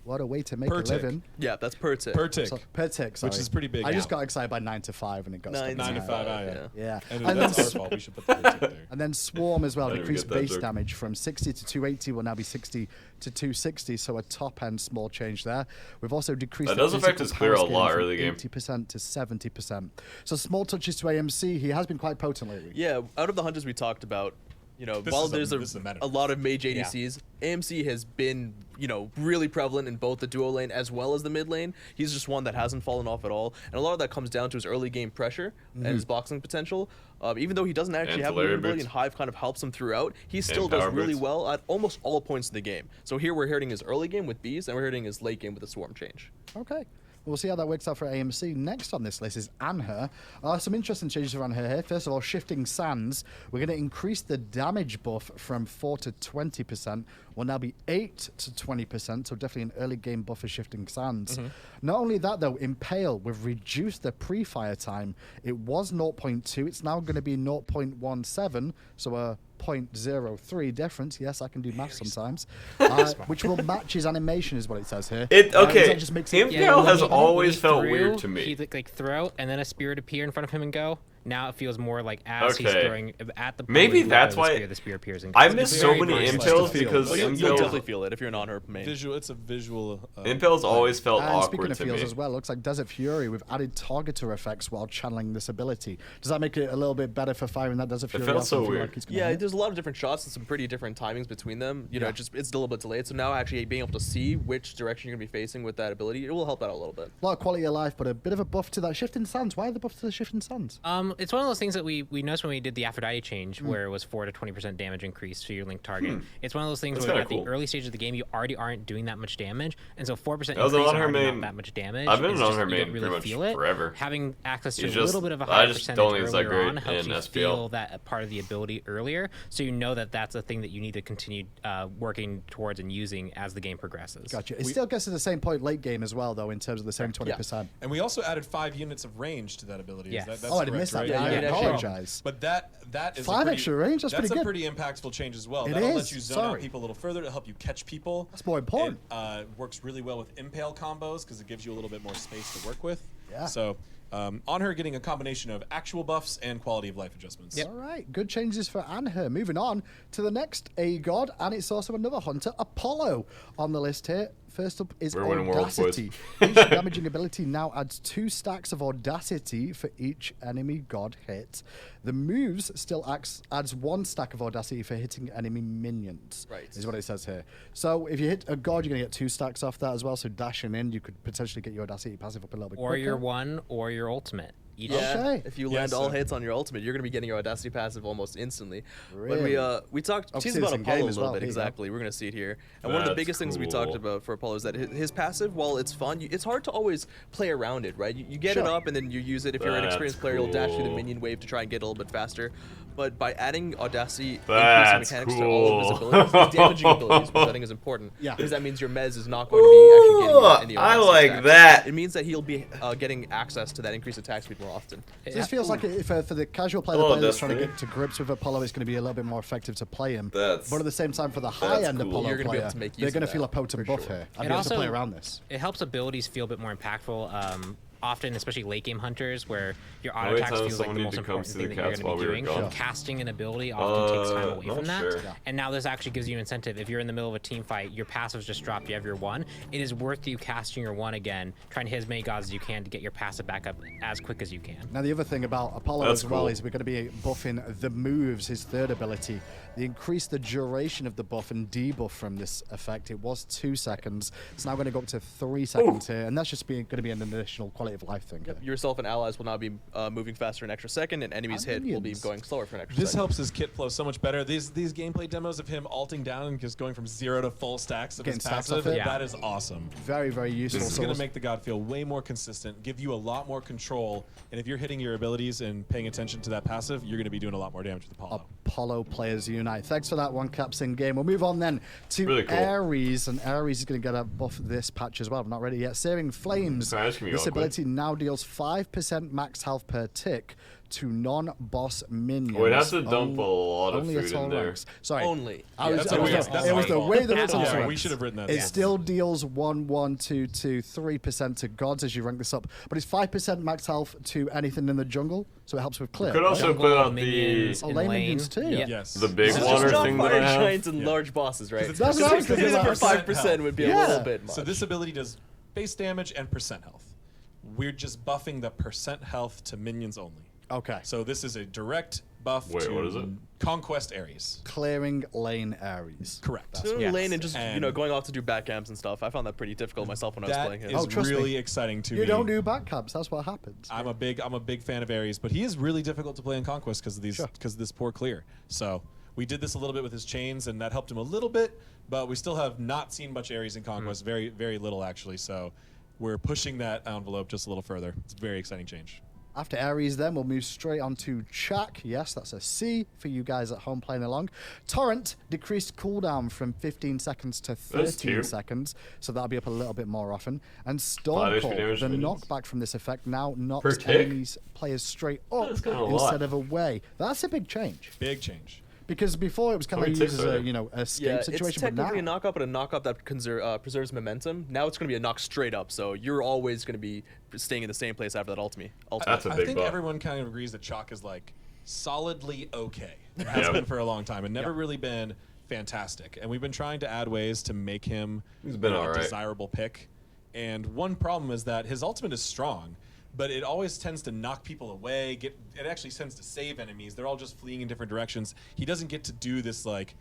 What a way to make Per a tick. living. Yeah, that's per tick. Per tick. So, per tick, sorry. Which is pretty big I just now. got excited by 9 to 5 and it got stuck in 9 my to head. 5, yeah. Yeah. And And that's then our fault. We should put the per tick there. And then Swarm as well, I didn't decreased get that base joke. damage from 60 to 280 will now be 60 to 260, so a top end small change there. We've also decreased That the does affect physical his clear power a lot scaling from early game. 80% to 70%. So small touches to AMC, he has been quite potent lately. Yeah, out of the hunters we talked about, This while is there's a meta. a lot of mage ADCs, AMC has been, really prevalent in both the duo lane as well as the mid lane. He's just one that hasn't fallen off at all, and a lot of that comes down to his early game pressure and his boxing potential. Even though he doesn't actually have the Ancillary ability, boots. and Hive kind of helps him throughout, he still And does power really boots. well at almost all points of the game. So here we're hitting his early game with bees, and we're hitting his late game with the swarm change. Okay. We'll see how that works out for AMC. Next on this list is Anher. Some interesting changes for Anher here. First of all, Shifting Sands. We're going to increase the damage buff from 4 to 20%. Will now be 8 to 20%, so definitely an early game buff for Shifting Sands. Not only that, though, Impale, we've reduced the pre-fire time. It was 0.2. It's now going to be 0.17, so a 0.03 difference. Yes, I can do math sometimes. Which will match his animation, is what it says here. Okay, That just makes it Impale has when always he felt threw, weird to me. He'd like throw, and then a spirit appear in front of him and go. Now it feels more like as he's Okay. throwing at the point Maybe where you that's let go of why the spear appears and I goes. miss It's so very many nice. Impales feel. because Well, You'll Impale- definitely feel it if you're an on her main. It's a visual. Impale's always felt And speaking awkward of to feels me. as well, looks like Desert Fury, we've added targeter effects while channeling this ability. Does that make it a little bit better for firing that Desert Fury? felt off so and feel weird. like he's gonna Yeah, hit? there's a lot of different shots and some pretty different timings between them. Yeah. It's a little bit delayed. So now actually being able to see which direction you're gonna be facing with that ability, it will help out a little bit. A lot of quality of life, but a bit of a buff to that Shifting Sands. Why the buff to the Shifting Sands? it's one of those things that we noticed when we did the Aphrodite change, where it was 4 to 20% damage increase to your link target. It's one of those things That's where kinda at cool. the early stages of the game, you already aren't doing that much damage, and so 4% That was increase on is her already main- not that much damage. I've been It's on just her you main don't really pretty much feel it. forever. Having access to He's a just- little bit of a I higher just percentage don't think it's that earlier great on helps in you SPL. feel that part of the ability earlier, so you know that that's a thing that you need to continue working towards and using as the game progresses. Gotcha. It still gets to the same point late game as well, though, in terms of the same 20%. And we also added 5 units of range to that ability. Yes. That's Oh, I didn't correct, miss that. right? Yeah, I Yeah, apologize. But that is 5 a pretty, extra range? That's pretty good. a pretty impactful change as well. It That'll is. let you zone Sorry. out people a little further to help you catch people. That's more important. It works really well with impale combos because it gives you a little bit more space to work with. Yeah. So on her getting a combination of actual buffs and quality of life adjustments. All right, good changes for Anher. Moving on to the next A god, and it's also another hunter, Apollo, on the list here. First up is We're winning worlds, boys. Audacity. Each damaging ability now adds 2 stacks of Audacity for each enemy god hit. The moves still adds 1 stack of Audacity for hitting enemy minions. Right. Is what it says here. So if you hit a god, you're going to get 2 stacks off that as well. So dashing in, you could potentially get your Audacity passive up a little bit Or quicker. your 1 or your ultimate. Each. Yeah, Okay. if you Yeah, land all so- hits on your ultimate, you're going to be getting your Audacity passive almost instantly. Really? When we talked Oh, teased see about this in Apollo game a as little well. bit, Here you go. exactly. We're going to see it here. And one of the That's biggest things we talked cool. about for Apollo is that his passive, while it's fun, it's hard to always play around it, right? You get it Sure. up and then you use it. If you're an That's experienced player, you'll dash through the cool. minion wave to try and get a little bit faster. But by adding Audacity That's increasing mechanics to all of his cool. abilities, his damaging abilities, which I think is important, Yeah. because that means your Mez is not going to be actually getting any I Audacity like stacks. that. It means that he'll be getting access to that increased attack speed more often. This feels like for the casual player, Hello, the player that's trying to Destiny. get to grips with Apollo, it's going to be a little bit more effective to play him. That's- but at the same time, for the high-end cool. Apollo You're gonna be player, able to make use they're of going to that, feel a potent for buff sure. here. And be able to play around this. It helps abilities feel a bit more impactful. Often, especially late game hunters, where your How auto many attacks times feels like someone the need most to come important see thing the that you're cats going while to be we were doing. gone? Casting an ability often takes time away not from that. sure. And now this actually gives you incentive. If you're in the middle of a team fight, your passive's just dropped, you have your 1. It is worth you casting your 1 again, trying to hit as many gods as you can to get your passive back up as quick as you can. Now, the other thing about Apollo That's as well cool. is we're going to be buffing the moves, his third ability. They increase the duration of the buff and debuff from this effect. It was 2 seconds. It's now going to go up to 3 seconds here, and that's just going to be an additional quality of life thing. here. Yourself and allies will now be moving faster an extra second, and enemies hit will be Minions. going slower for an extra This second. helps his kit flow so much better. These gameplay demos of him alting down and just going from 0 to full stacks of Getting his stacks passive, off it? Yeah. that is awesome. Very, very useful. This is So going to we'll- make the god feel way more consistent, give you a lot more control, and if you're hitting your abilities and paying attention to that passive, you're going to be doing a lot more damage with Apollo. Apollo players unite. Thanks for that one, Caps in game. We'll move on then to Really cool. Ares, and Ares is going to get a buff this patch as well. I'm not ready yet. Searing Flames. Sorry, this can be This awkward. ability now deals 5% max health per tick to non-boss minions. We'd have to dump a lot of only food at in all there. ranks. Sorry. Only. I Yeah, was, that's it was, weird. the, That's it was my the fault. way that it's on Yeah, screen. we should have written that It down. still deals 1, 1, 2, 2, 3% to gods as you rank this up, but it's 5% max health to anything in the jungle, so it helps with clear. Could also Jungle, put out minions, Oh, in lane lane. minions too. Yeah. Yes. the big It's water just not thing that fire I have. giants and large bosses, right? it's That's what I was Just thinking for about. 5% would be a Yeah. little bit much. So this ability does base damage and percent health. We're just buffing the percent health to minions only. Okay. So this is a direct buff Wait, to what is it? Conquest Ares. Clearing lane Ares. Correct. Doing Yes. lane and just And- going off to do back camps and stuff. I found that pretty difficult myself when I was That playing him. is Oh, trust me. really exciting to me. You don't do back cabs. That's what happens. I'm a big fan of Ares, but he is really difficult to play in Conquest because of these Sure. because of this poor clear. So we did this a little bit with his chains, and that helped him a little bit. But we still have not seen much Ares in Conquest. Very little actually. So we're pushing that envelope just a little further. It's a very exciting change. After Ares, then we'll move straight on to Chak. Yes, that's a C for you guys at home playing along. Torrent decreased cooldown from 15 seconds to 13 2. seconds, so that'll be up a little bit more often. And 5 Stormcall, HP damage the minions. knockback from this effect, now Per knocks tick? enemies players straight up That's kinda a lot. instead of away. That's a big change. Big change. Because before it was kind How of many used ticks as are a there? escape Yeah, situation, it's but now technically a knockup, but a knockup that preserves momentum. Now it's going to be a knock straight up, so you're always going to be staying in the same place after that ultimate. That's a I big think buff. everyone kind of agrees that Chalk is like solidly okay. It has Yeah. been for a long time and never really been fantastic. And we've been trying to add ways to make him He's been a alright. desirable pick. And one problem is that his ultimate is strong, but it always tends to knock people away. It actually tends to save enemies. They're all just fleeing in different directions. He doesn't get to do this like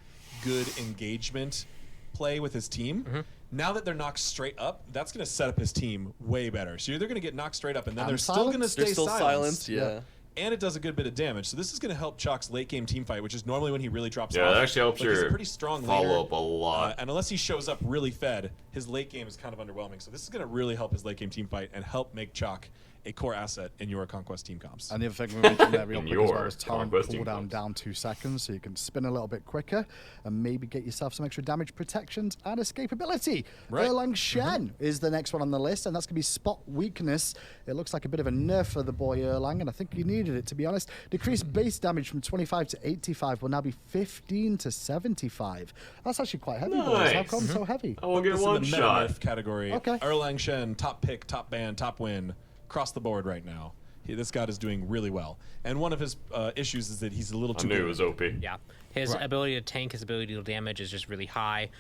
good engagement play with his team. Now that they're knocked straight up, that's going to set up his team way better. So they're going to get knocked straight up, and then And they're still going to silenced? stay They're still silenced. silenced, yeah. and it does a good bit of damage. So this is going to help Chalk's late game team fight, which is normally when he really drops off. Yeah, that actually helps But he's a your pretty strong follow up laner, a lot. and unless he shows up really fed, his late game is kind of underwhelming. So this is going to really help his late game team fight and help make Chalk a core asset in your Conquest team comps. And the other thing we mentioned there real In quick as well your is Torrent Conquest team cooldown comps. down 2 seconds, so you can spin a little bit quicker and maybe get yourself some extra damage protections and escapability. Right. Erlang Shen is the next one on the list, and that's going to be spot weakness. It looks like a bit of a nerf for the boy Erlang, and I think he needed it, to be honest. Decreased base damage from 25 to 85 will now be 15 to 75. That's actually quite heavy, boys. How Nice. come so heavy? I will get This one is in the meta shot. nerf category. Okay. Erlang Shen, top pick, top ban, top win, across the board right now. This god is doing really well. And one of his issues is that he's a little I too knew good. it was OP. Yeah, his Right. ability to tank, his ability to deal damage is just really high.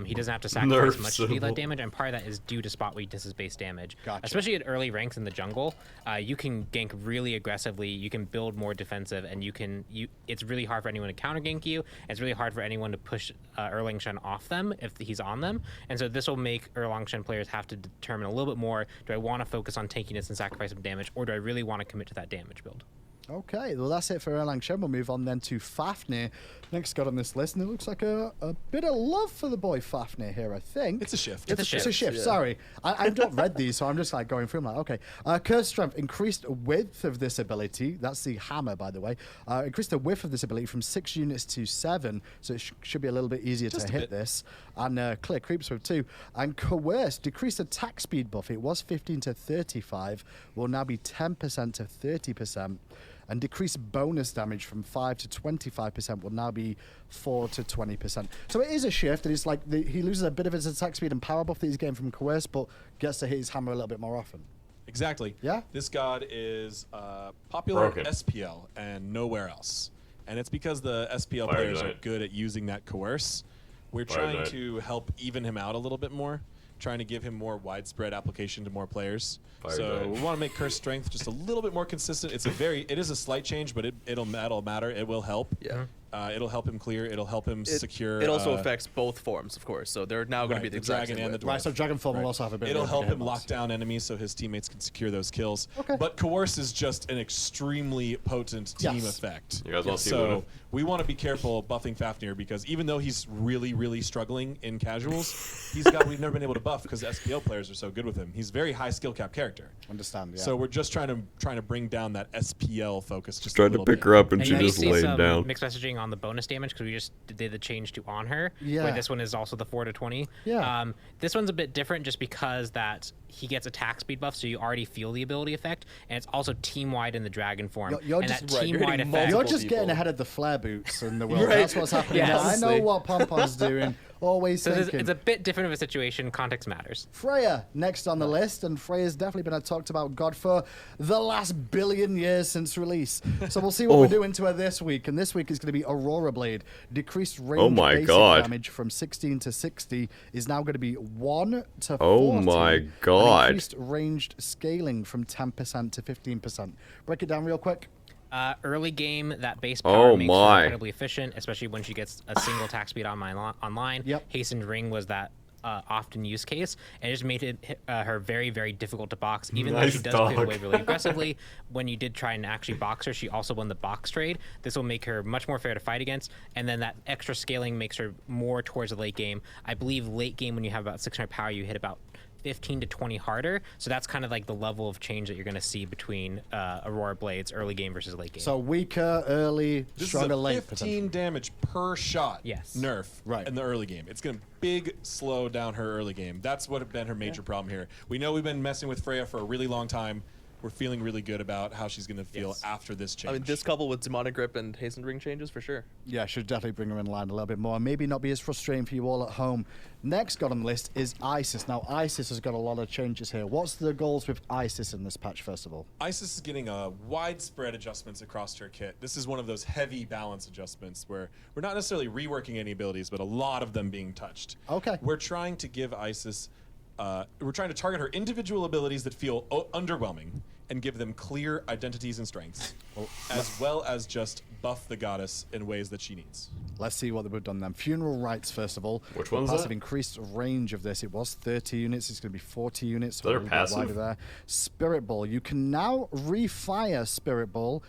He doesn't have to sacrifice Nerf much to deal that symbol. damage, and part of that is due to spot weaknesses base damage. Gotcha. Especially at early ranks in the jungle, you can gank really aggressively. You can build more defensive, and it's really hard for anyone to counter gank you. It's really hard for anyone to push Erlang Shen off them if he's on them. And so this will make Erlang Shen players have to determine a little bit more: do I want to focus on tankiness and sacrifice some damage, or do I really want to commit to that damage build? Okay, well that's it for Erlang Shen. We'll move on then to Fafnir, next god on this list, and it looks like a bit of love for the boy Fafnir here, I think. It's a shift. It's a It's a shift, yeah. sorry. I've not read these, so I'm just like going through them like, okay. Curse Strength, increased width of this ability. That's the hammer, by the way. Increased the width of this ability from 6 units to 7, so it should be a little bit easier Just to a hit bit. this. And clear creeps with 2. And Coerce, decreased attack speed buff. It was 15 to 35, will now be 10% to 30%. And decreased bonus damage from 5 to 25% will now be 4 to 20%. So it is a shift, and it's like he loses a bit of his attack speed and power buff that he's getting from Coerce, but gets to hit his hammer a little bit more often. Exactly. Yeah? This god is popular Broken. SPL and nowhere else. And it's because the SPL Fire players are Giant. good at using that coerce. We're Fire trying Giant. to help even him out a little bit more, trying to give him more widespread application to more players. Fire so Giant. we want to make curse strength just a little bit more consistent. It is a slight change, but it'll matter. It will help. Yeah. It'll help him clear. It'll help him secure. It also affects both forms, of course. So they're now going to be the exact dragon same and way. the dwarf. Right, so Dragonform will also have a bit It'll of help him hitbox. lock down enemies so his teammates can secure those kills. Okay. But Coerce is just an extremely potent team Yes. effect. You guys wanna see so Luna? we want to be careful buffing Fafnir because even though he's really, really struggling in casuals, we've never been able to buff because SPL players are so good with him. He's a very high skill cap character. Understand, yeah. So we're just trying to bring down that SPL focus just a Tried to little pick bit. her up and And she you may just see laid some down. mixed messaging on the bonus damage because we just did the change to on her. Yeah. Where this one is also the 4 to 20. Yeah. This one's a bit different just because that he gets attack speed buff, so you already feel the ability effect, and it's also team wide in the dragon form. You're and just- that right, you're team wide hitting effect. You're multiple just getting people. ahead of the flare boots in the world. Right. That's what's happening. Yeah, now. I know honestly. what Pompon's doing. Always So thinking. it's a bit different of a situation. Context matters. Freya next on the list, and Freya's definitely been a talked about god for the last billion years since release. So we'll see what we're doing to her this week, and this week is going to be Aurora Blade. Decreased range my basic God. damage from 16 to 60 is now going to be 1 to 40. Oh my and God. increased ranged scaling from 10% to 15%. Break it down real quick. Early game, that base power Oh makes her my. incredibly efficient, especially when she gets a single attack speed online. Yep. Hastened Ring was that often use case, and it just made it her very, very difficult to box. Even though Nice she does clear dog. away really aggressively, when you did try and actually box her, she also won the box trade. This will make her much more fair to fight against, and then that extra scaling makes her more towards the late game. I believe late game, when you have about 600 power, you hit about 15 to 20 harder. So that's kind of like the level of change that you're going to see between Aurora Blades early game versus late game. So weaker, early, This stronger, is a late. 15 damage per shot Yes. nerf Right. in the early game. It's going to big slow down her early game. That's what have been her major problem here. We know we've been messing with Freya for a really long time. We're feeling really good about how she's going to feel Yes. after this change. I mean, this couple with Demonic Grip and Hastened Ring changes for sure. Yeah, should definitely bring her in line a little bit more. and Maybe not be as frustrating for you all at home. Next god on the list is Isis. Now, Isis has got a lot of changes here. What's the goals with Isis in this patch, first of all? Isis is getting widespread adjustments across her kit. This is one of those heavy balance adjustments where we're not necessarily reworking any abilities, but a lot of them being touched. Okay. We're trying to give Isis, we're trying to target her individual abilities that feel underwhelming and give them clear identities and strengths, as well as just buff the goddess in ways that she needs. Let's see what they've done then. Funeral Rites, first of all. Which The one's passive that? increased range of this. It was 30 units. It's going to be 40 units. So Is that a a little bit passive? wider there. Spirit Ball. You can now refire Spirit Ball.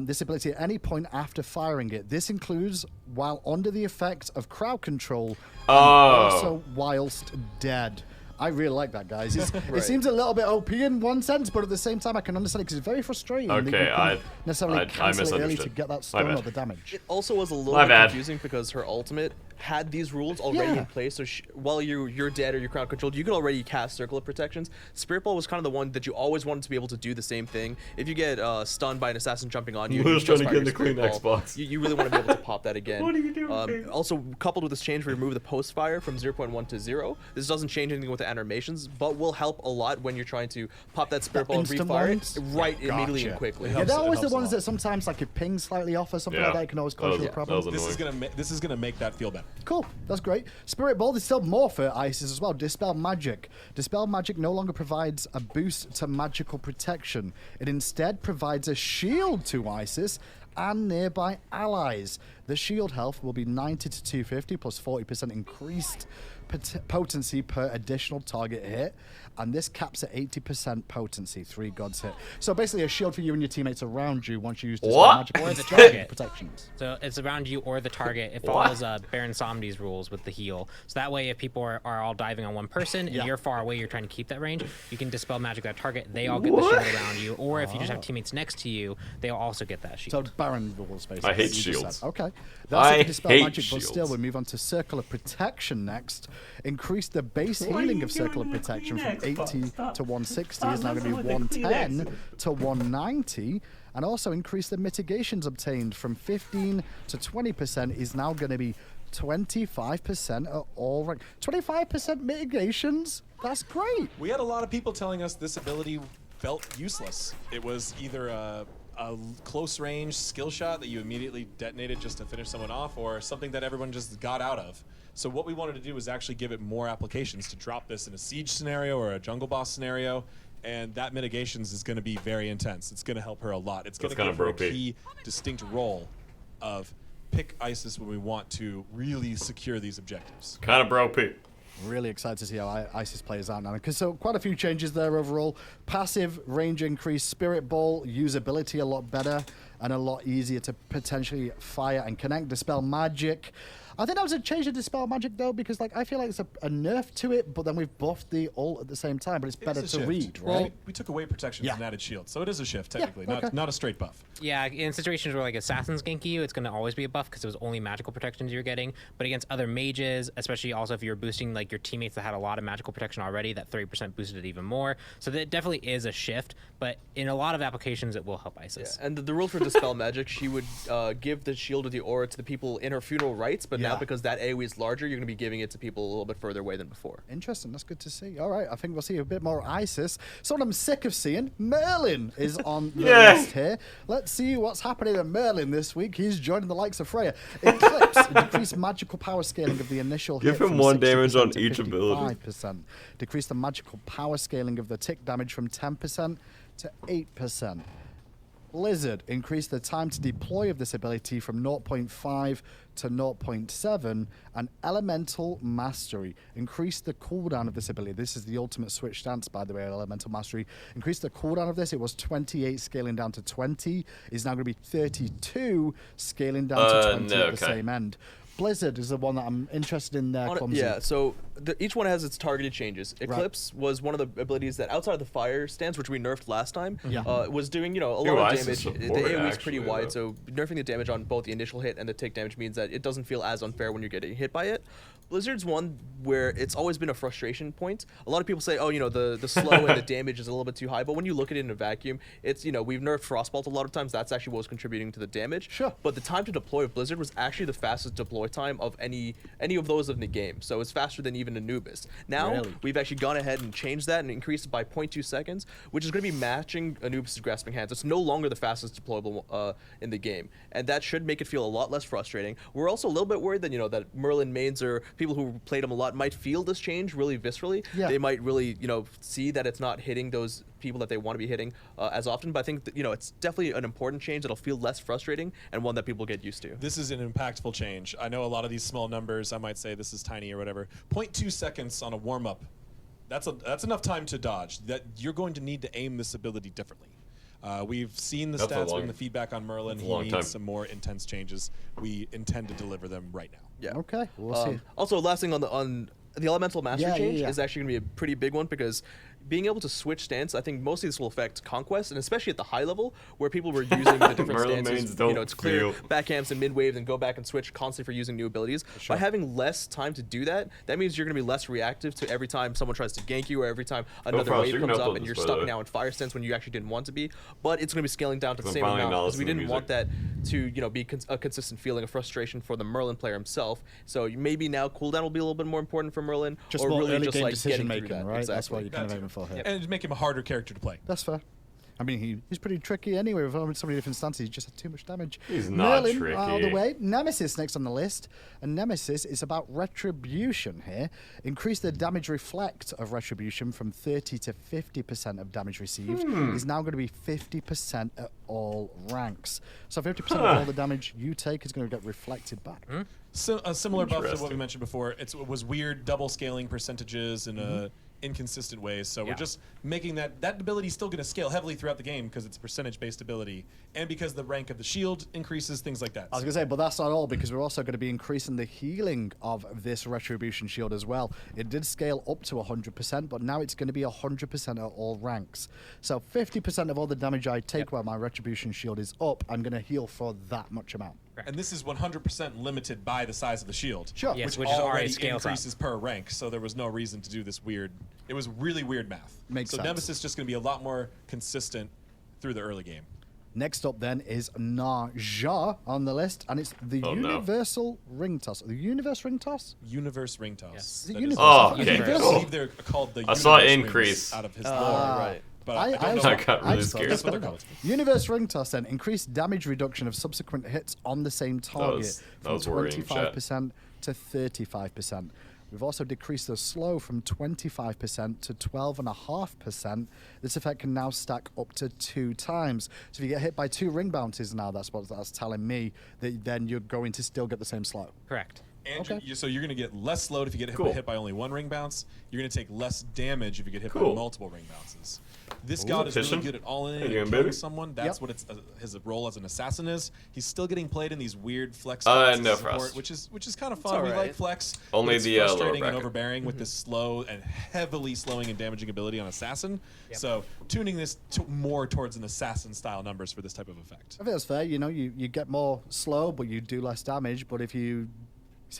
This ability at any point after firing it. This includes while under the effect of crowd control and also whilst dead. I really like that, guys. It seems a little bit OP in one sense, but at the same time, I can understand it because it's very frustrating. that you Okay, couldn't necessarily I cancel it early to misunderstood. get that My stun bad. or the damage. It also was a little My bit bad. confusing because her ultimate had these rules already Yeah. in place. So while you're dead or you're crowd controlled, you could already cast Circle of Protections. Spirit Ball was kind of the one that you always wanted to be able to do the same thing. If you get stunned by an assassin jumping on you, Who's you just trying to fire get in your the clean Spirit Ball. Xbox? You really want to be able to pop that again. What are you doing? Also, coupled with this change, we remove the post fire from 0.1 to 0. This doesn't change anything with the animations, but will help a lot when you're trying to pop that Spirit Ball and instant refire ones? it right immediately Gotcha. and quickly. Yeah, helps- they're it always the helps a ones lot. that sometimes like it pings slightly off or something Yeah. like that. It can always cause you a That problem. was This annoying. is gonna make that feel better. Cool, that's great. Spirit Ball, there's still more for Isis as well. Dispel Magic. Dispel Magic no longer provides a boost to magical protection. It instead provides a shield to Isis and nearby allies. The shield health will be 90 to 250 plus 40% increased potency per additional target hit. And this caps at 80% potency, 3 gods hit. So basically a shield for you and your teammates around you once you use Dispel What? Magic. Or the Dispel target. Protections. So it's around you or the target. It What? follows Baron Somni's rules with the heal. So that way, if people are all diving on one person and Yeah. you're far away, you're trying to keep that range, you can dispel magic that target. They all get the What? shield around you. Or if you just have teammates next to you, they'll also get that shield. So Baron rules, basically. I hate you just shields. said. Okay. That's I it for Dispel hate Magic, but still, shields. we move on to Circle of Protection next. Increase the base healing of Circle of Protection from 80 to 160 is now going to be 110 to 190. And also increase the mitigations obtained from 15 to 20% is now going to be 25% at all rank. 25% mitigations? That's great. We had a lot of people telling us this ability felt useless. It was either a close range skill shot that you immediately detonated just to finish someone off, or something that everyone just got out of. So what we wanted to do was actually give it more applications to drop this in a siege scenario or a jungle boss scenario, and that mitigations is going to be very intense. It's going to help her a lot. It's going to That's give her a kinda broke. key, distinct role of pick Isis when we want to really secure these objectives. Kind of bro Pete. Really excited to see how Isis plays out now. Because so quite a few changes there overall. Passive range increase, Spirit Ball usability a lot better and a lot easier to potentially fire and connect. Dispel Magic. I think that was a change to Dispel Magic though, because like I feel like it's a nerf to it, but then we've buffed the ult at the same time. But it's It better is a to shift. read, Well, right? we took away protections Yeah. and added shield, so it is a shift Yeah, technically, okay. not a straight buff. Yeah, in situations where like assassins gank you, it's going to always be a buff because it was only magical protections you're getting. But against other mages, especially also if you're boosting like your teammates that had a lot of magical protection already, that 30% boosted it even more. So that definitely is a shift. But in a lot of applications, it will help Isis. And the rule for Dispel Magic, she would give the shield or the aura to the people in her funeral rites, but Yeah. now because that AoE is larger, you're going to be giving it to people a little bit further away than before. Interesting. That's good to see. All right. I think we'll see a bit more Isis. Someone I'm sick of seeing, Merlin, is on the Yeah. list here. Let's see what's happening to Merlin this week. He's joining the likes of Freya. Eclipse, decrease magical power scaling of the initial Give hit him from 1 damage 60% on to each ability. 55%. Decrease the magical power scaling of the tick damage from 10% to 8%. Blizzard, increase the time to deploy of this ability from 0.5 to 0.7, and Elemental Mastery, increase the cooldown of this ability. This is the ultimate switch stance, by the way, Elemental Mastery. Increase the cooldown of this. It was 28, scaling down to 20. It's now going to be 32, scaling down to 20 no, at the okay. same end. Blizzard is the one that I'm interested in there, Clumsy. Yeah, so each one has its targeted changes. Eclipse was one of the abilities that outside of the fire stance, which we nerfed last time, Yeah. Was doing, a lot Ew, of Isis damage. The support, AoE is pretty actually, wide, though. so nerfing the damage on both the initial hit and the tick damage means that it doesn't feel as unfair when you're getting hit by it. Blizzard's one where it's always been a frustration point. A lot of people say, the slow and the damage is a little bit too high, but when you look at it in a vacuum, it's, we've nerfed Frostbolt a lot of times. That's actually what was contributing to the damage. Sure. But the time to deploy of Blizzard was actually the fastest deploy time of any of those in the game. So it's faster than even Anubis. Now, Really? we've actually gone ahead and changed that and increased it by 0.2 seconds, which is going to be matching Anubis' Grasping Hands. It's no longer the fastest deployable in the game. And that should make it feel a lot less frustrating. We're also a little bit worried that, that Merlin mains or people who played him a lot might feel this change really viscerally. Yeah. They might really, see that it's not hitting those people that they want to be hitting as often. But I think that, it's definitely an important change that'll feel less frustrating and one that people get used to. This is an impactful change. I know a lot of these small numbers, I might say this is tiny or whatever. 0.2 seconds on a warm-up, that's enough time to dodge. That you're going to need to aim this ability differently. We've seen the stats and the feedback on Merlin. He needs some more intense changes. We intend to deliver them right now. Yeah. Okay. We'll see. Also, last thing on the elemental mastery change is actually going to be a pretty big one, because being able to switch stance, I think mostly this will affect conquest, and especially at the high level where people were using the different Merlin stances. mains It's clear back camps and mid waves and go back and switch constantly for using new abilities. By having less time to do that, that means you're going to be less reactive to every time someone tries to gank you or every time another wave comes up and you're stuck now in fire stance when you actually didn't want to be. But it's going to be scaling down to the same amount, because we didn't want that to be a consistent feeling of frustration for the Merlin player himself. So maybe now cooldown will be a little bit more important for Merlin, Just or more really early just game like decision getting through making, that. right? Exactly. That's why you're kind of aiming for hit. And make him a harder character to play. That's fair. I mean, he's pretty tricky anyway with so many different stances. He just had too much damage. He's not Merlin, tricky. out of the way. Nemesis next on the list. And Nemesis is about retribution here. Increase the damage reflect of retribution from 30 to 50% of damage received. Is now going to be 50% at all ranks. So 50% of all the damage you take is going to get reflected back. So, a similar buff to what we mentioned before. It was weird double scaling percentages in a inconsistent ways. So we're just making that ability still going to scale heavily throughout the game because it's a percentage-based ability, and because the rank of the shield increases, things like that. I was going to say, but that's not all, because we're also going to be increasing the healing of this Retribution Shield as well. It did scale up to 100%, but now it's going to be 100% at all ranks. So 50% of all the damage I take while my Retribution Shield is up, I'm going to heal for that much amount. And this is 100% limited by the size of the shield. Sure. Yes, which which is already already scales increases per rank, so there was no reason to do this weird. It was really weird math. Makes so sense. Nemesis is just going to be a lot more consistent through the early game. Next up then is Naja on the list, and it's the Universal Ring Toss. The Universe Ring Toss? Universe Ring Toss. Yes. The That Universe. is- Oh, I okay. believe they're called the I saw it Universe increase. Rings out of his lore. Right. But I don't know. I got really just thought scared. that's That's what they're better. called. Universe Ring Toss then increased damage reduction of subsequent hits on the same target that was worrying, chat. 25% to 35%. We've also decreased the slow from 25% to 12.5%. This effect can now stack up to 2 times. So if you get hit by 2 ring bounties now, that's what that's telling me, that then you're going to still get the same slow. Correct. And Okay. so you're going to get less slowed if you get hit by only 1 ring bounce. You're going to take less damage if you get hit by multiple ring bounces. This god is really good at all-in and killing someone. That's what his role as an assassin is. He's still getting played in these weird flex spots no as support, frost. which is kind of fun. We like flex. Only but it's the, lower frustrating and bracket. overbearing with this slow and heavily slowing and damaging ability on assassin. So tuning this more towards an assassin style numbers for this type of effect. I think that's fair. You know, you get more slow, but you do less damage. But if you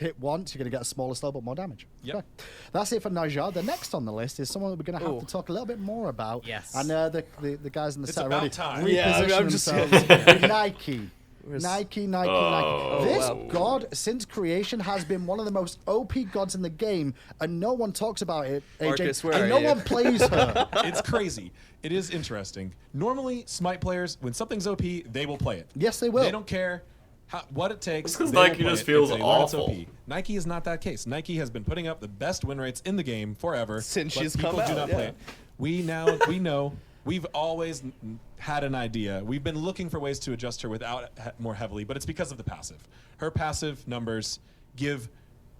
hit once, you're going to get a smaller slow, but more damage. Yep. Okay. That's it for Naja. The next on the list is someone that we're going to have to talk a little bit more about. Yes. And the guys in the It's set about already time. repositioned I'm just- themselves. Nike. Nike. Oh. This wow. god, since creation, has been one of the most OP gods in the game, and no one talks about it, AJ, Marcus, where and are no you? one plays her. It's crazy. It is interesting. Normally, Smite players, when something's OP, they will play it. Yes, they will. They don't care what it takes. It's 'cause they will Nike play just it feels if they learn it's awful. OP. Nike is not that case. Nike has been putting up the best win rates in the game forever. Since but she's people come do out, not play it. We know. We've always had an idea. We've been looking for ways to adjust her without more heavily, but it's because of the passive. Her passive numbers give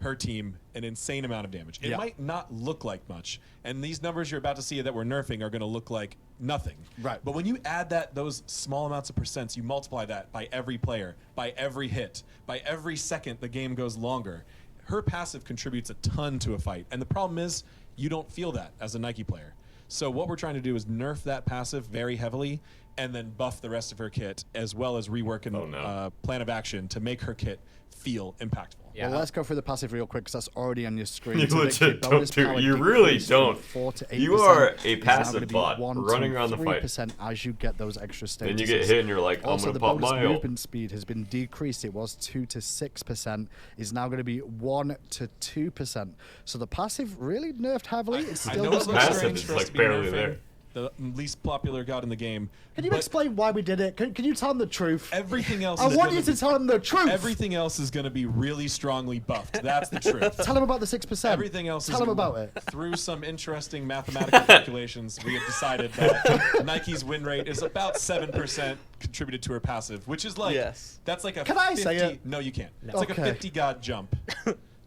her team an insane amount of damage. It might not look like much, and these numbers you're about to see that we're nerfing are going to look like nothing. Right. But when you add those small amounts of percents, you multiply that by every player, by every hit, by every second the game goes longer. Her passive contributes a ton to a fight, and the problem is you don't feel that as a Nike player. So what we're trying to do is nerf that passive very heavily, and then buff the rest of her kit, as well as rework a plan of action to make her kit feel impactful. Yeah. Well, let's go through the passive real quick, because that's already on your screen. You It's a victory legit don't bonus do. power You really decrease from don't. 4 to 8%. You are a It's now passive gonna be bot 1 to running around the fight. 3% as you get those extra statuses. Then you get hit and you're like, I'm Also, gonna the pop bonus my ult. movement speed has been decreased. It was 2 to 6%. Is now going to be 1 to 2%. So the passive really nerfed heavily. It's I still know does it look looks Passive strange is for us like to be barely nerfing, there. the least popular god in the game. Can you but explain why we did it? Can you tell him the truth? everything else? I is want gonna you to be- tell him the truth. Everything else is going to be really strongly buffed. That's the truth. Tell him about the 6%. Everything else Tell is him about it. Through some interesting mathematical calculations, we have decided that Nike's win rate is about 7% contributed to her passive, which is like Yes. that's like a Can 50, I say it? No, you can't. It's like a Okay. 50 god jump.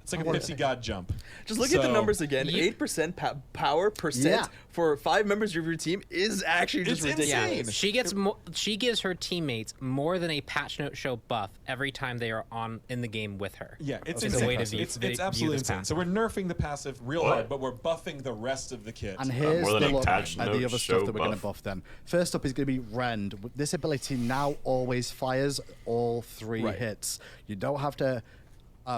It's like a 50 god jump. Just look at the So, numbers again. Ye- 8% power percent Yeah. for 5 members of your team is actually just It's ridiculous. Yeah, insane. she gives her teammates more than a patch note show buff every time they are on in the game with her. Yeah, it's Is insane. the way to view, It's view absolutely this insane. So passive. we're nerfing the passive real What? hard, but we're buffing the rest of the kit. And here's more than the a look patch at the note other show stuff that we're going to buff. buff then. First up is going to be Rend. This ability now always fires all 3 Right. hits. You don't have to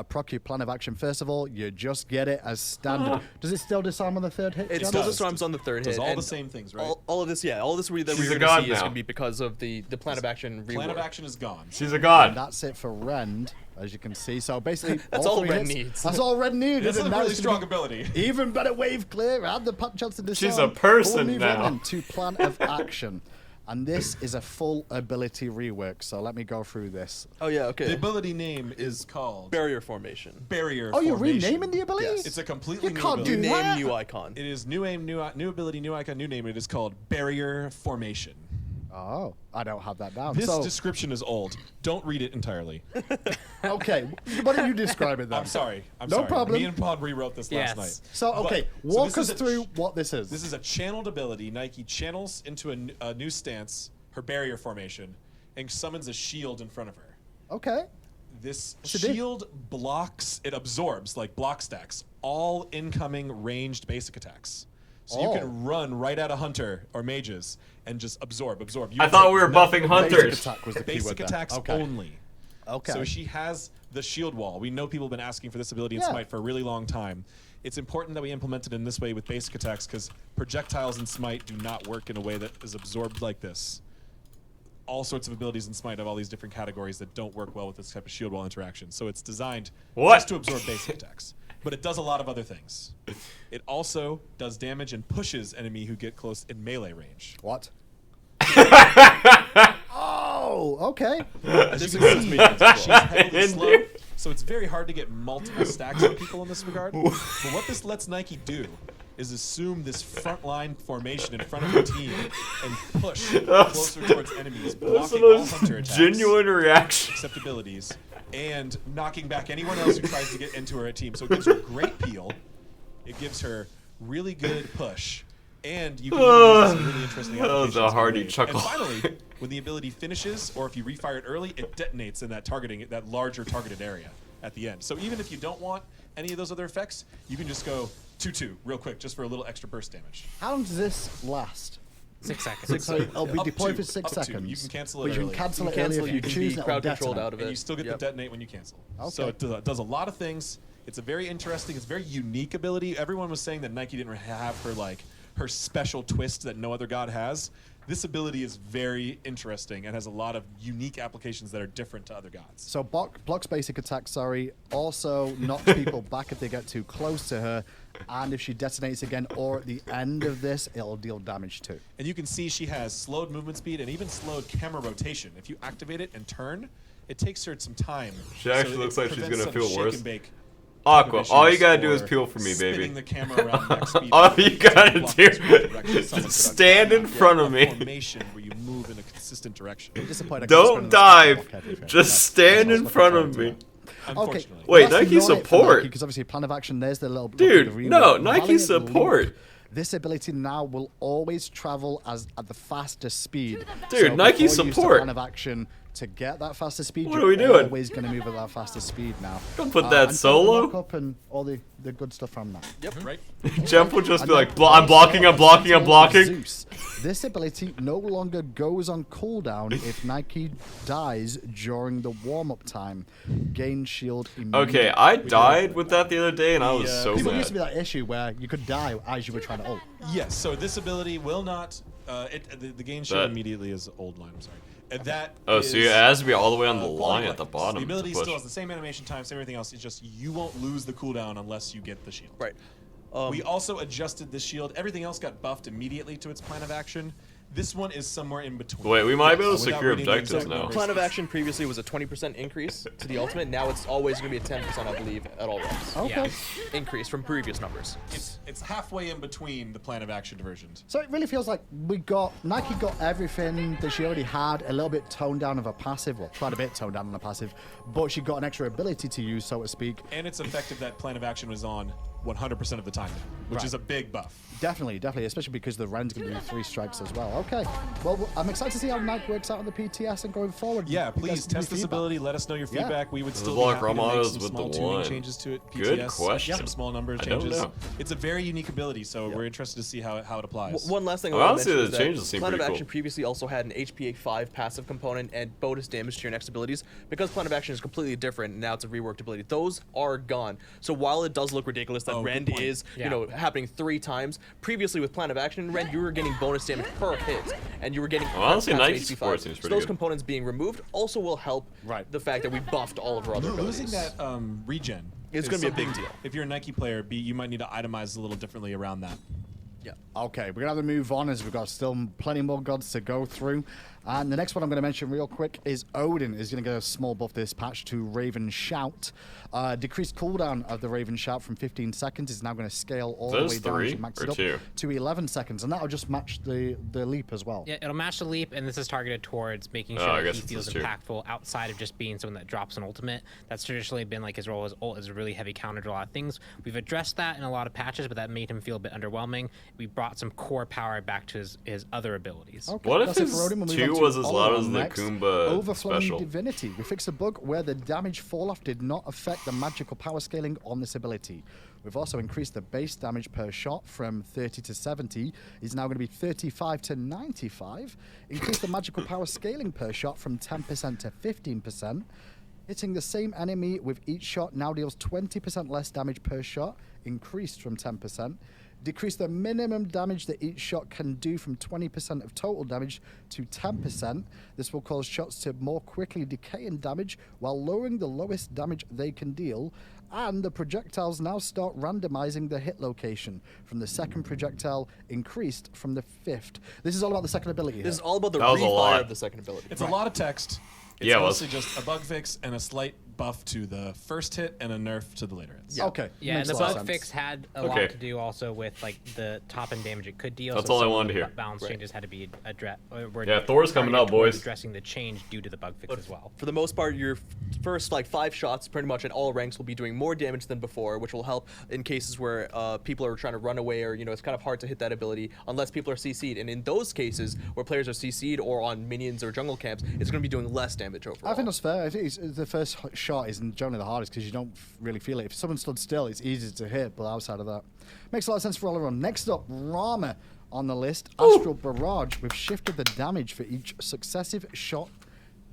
proc your plan of action. First of all, you just get it as standard. Does it still disarm on the 3rd hit? It John? still does. disarms on the 3rd Does hit. all and the same things, right? All of this, yeah, all this that She's we're a going to god see is now. going to be because of the plan of action rework. Plan of action is gone. She's a god. And that's it for Rend, as you can see. So basically, That's all all 3 Ren hits, needs. That's all Ren needed. This is a and now really it's gonna strong ability. be Even better wave clear and the chance to disarm. She's a person We'll move now. on to plan of action. And this is a full ability rework. So let me go through this. Oh, yeah, The okay. ability name is called Barrier formation. Barrier Oh, you're Formation. renaming the ability? Yes. It's a completely You new can't ability. do New that. name, new icon. It is new aim, new ability, new icon, new name. It is called Barrier Formation. Oh, I don't have that down. This so, description is old. Don't read it entirely. okay, why don't you describe it then? I'm sorry. No sorry. problem. Me and Pod rewrote this Yes. last night. So, But- okay, so walk this us is a through what this is. This is a channeled ability. Nike channels into a new stance, her barrier formation, and summons a shield in front of her. Okay. This What's it do? shield blocks, it absorbs, like block stacks, all incoming ranged basic attacks. So you Oh. can run right at a hunter or mages and just absorb. You I would thought take we were nothing. buffing Basic hunters. attack was the Basic keyword there. attacks Okay. only. Okay. So she has the shield wall. We know people have been asking for this ability in Yeah. Smite for a really long time. It's important that we implement it in this way with basic attacks because projectiles in Smite do not work in a way that is absorbed like this. All sorts of abilities in Smite have all these different categories that don't work well with this type of shield wall interaction. So it's designed What? just to absorb basic attacks. But it does a lot of other things. It also does damage and pushes enemy who get close in melee range. What? Oh, okay. As you can see, she's heavily slow, so it's very hard to get multiple stacks on people in this regard. But what this lets Nike do is assume this front line formation in front of her team and push closer towards enemies, That's blocking the all most hunter attacks, genuine reaction. except abilities, and knocking back anyone else who tries to get into her team. So it gives her great peel, it gives her really good push, and you can even do some really interesting That was a applications hearty in the chuckle. And finally, when the ability finishes, or if you refire it early, it detonates in that larger targeted area at the end. So even if you don't want any of those other effects, you can just go 2-2 real quick, just for a little extra burst damage. How long does this last? 6 seconds. So it'll be Up deployed to- for 6 up to. seconds. You can cancel it But you early. can cancel You it can early cancel, if you you can choose be and it'll crowd controlled detonate. out of it. And you still get Yep. the detonate when you cancel. Okay. So it does a lot of things. It's a very interesting, it's a very unique ability. Everyone was saying that Nike didn't have her special twist that no other god has. This ability is very interesting and has a lot of unique applications that are different to other gods. So blocks basic attack, sorry. Also knocks people back if they get too close to her. And if she detonates again or at the end of this, it'll deal damage too. And you can see she has slowed movement speed and even slowed camera rotation. If you activate it and turn, it takes her some time. She actually it looks like she's prevents gonna some feel shake worse. and bake Aqua, all you issues gotta do is or peel for me, baby. spinning the camera around max speed. All you gotta Block do this direction, someone is could stand in have front a of me. Formation where you move in a consistent direction. Disappointed I can't spin Don't this dive. block everything. Just That's stand what I in was front looking of forward me. to. Unfortunately. Wait, Well, that's Nike not it for support. Because obviously plan of action, there's the little Dude, the rework. no, Nike Valiant support. Leap. This ability now will always travel at the fastest speed. Dude, Nike before you use the support. plan of action to get that faster speed. What you're are we doing? Always going to move at that faster speed now. Don't put that and solo. lock up and all the good stuff from that. Yep. Right? Jeff will just And be then like, I'm blocking, I'm blocking, I'm blocking. Zeus. This ability no longer goes on cooldown if Nike dies during the warm-up time. Gain shield immediately. Okay, I died with that the other day and I was Yeah. so People used to be mad. that issue where you could die as you were trying to ult. Yes, so this ability will not. The gain shield That- immediately is old line, I'm sorry. And that Oh, so is, it has to be all the way on the falling line at the blackness. bottom The ability to push. still has the same animation time, same everything else. It's just you won't lose the cooldown unless you get the shield. Right. We also adjusted the shield. Everything else got buffed immediately to its plan of action. This one is somewhere in between. Wait, we might be able to Without secure reading the objectives exact now. numbers. Plan of action previously was a 20% increase to the ultimate. Now it's always going to be a 10%, I believe, at all reps. Okay. Yeah. Increase from previous numbers. It's halfway in between the plan of action versions. So it really feels like Nike got everything that she already had, a little bit toned down of a passive, well, quite a bit toned down on a passive, but she got an extra ability to use, so to speak. And it's effective that plan of action was on 100% of the time now, which Right. is a big buff. Definitely, especially because the Ren's going to do 3 strikes as well. Okay, well, I'm excited to see how Nike works out on the PTS and going forward. Yeah, You guys please give me test this feedback. ability. Let us know your Yeah. feedback. We would Does still it be block happy to make Ramos some with small the tuning one? changes to it. Good PTS, question. some small number I don't changes. know. It's a very unique ability, so we're interested to see how it applies. One last thing I Well, want honestly, to the mention is changes that seem Plan of pretty Action cool. previously also had an HPA 5 passive component and bonus damage to your next abilities. Because Plan of Action is completely different, now it's a reworked ability. Those are gone. So while it does look ridiculous that Oh, good Rend point. is, Yeah. happening 3 times, previously with Plan of Action in Rend, you were getting bonus damage per hit, and you were getting Well, honestly, past Nike's HP support 5. seems So pretty those good. components being removed also will help Right. the fact that we buffed all of our other abilities. Losing that regen. It's is gonna be a big something- deal. If you're a Nike player, you might need to itemize a little differently around that. Yeah. Okay, we're going to have to move on as we've got still plenty more gods to go through. And the next one I'm going to mention real quick is Odin is going to get a small buff this patch to Raven Shout. Decreased cooldown of the Raven Shout from 15 seconds is now going to scale all the Those way down. 3 She maxed or it up 2? to 11 seconds, and that'll just match the leap as well. Yeah, it'll match the leap, and this is targeted towards making Oh, sure I that guess he this feels is true. impactful outside of just being someone that drops an ultimate. That's traditionally been like his role as ult is a really heavy counter to a lot of things. We've addressed that in a lot of patches, but that made him feel a bit underwhelming. We brought some core power back to his other abilities. Okay, What if that's it his for Odin. We'll move 2 on to was as loud Oleron as the next. Kumba Overflowing special? Divinity. We fixed a bug where the damage fall-off did not affect the magical power scaling on this ability. We've also increased the base damage per shot from 30 to 70. Is now going to be 35 to 95. Increased the magical power scaling per shot from 10% to 15%. Hitting the same enemy with each shot now deals 20% less damage per shot, increased from 10%. Decrease the minimum damage that each shot can do from 20% of total damage to 10%. This will cause shots to more quickly decay in damage while lowering the lowest damage they can deal. And the projectiles now start randomizing the hit location from the second projectile increased from the 5th. This is all about the second ability. This is here. all about the That was a refire lot. of the second ability. It's a lot of text. It's Yeah, it was. mostly just a bug fix and a slight buff to the first hit and a nerf to the later hits. Okay. Yeah, and makes the a lot of bug sense. fix had a Okay. lot to do also with like the top end damage it could deal. That's so all I some of wanted the to hear. Balance Right. changes had to be addressed. Yeah, Thor's coming up, boys. Addressing the change due to the bug fix as well. For the most part, your first 5 shots, pretty much at all ranks, will be doing more damage than before, which will help in cases where people are trying to run away or it's kind of hard to hit that ability unless people are CC'd. And in those cases where players are CC'd or on minions or jungle camps, it's going to be doing less damage overall. I think that's fair. I think the first shot is generally the hardest because you don't really feel it. If someone stood still, it's easy to hit, but outside of that, makes a lot of sense for all around. Next up, Rama on the list. Astral Barrage. We've shifted the damage for each successive shot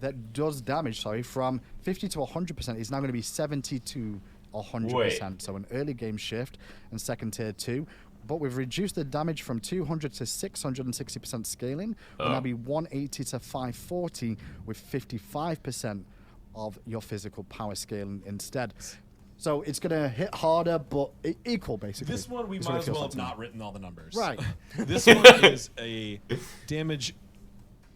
that does damage. From 50 to 100% is now going to be 70 to 100%. So an early game shift and second tier 2. But we've reduced the damage from 200 to 660% scaling. Will now be 180 to 540 with 55% of your physical power scaling instead. So it's going to hit harder, but equal, basically. This one we is might what it as feels well like have to me. not written all the numbers. Right. This one is a damage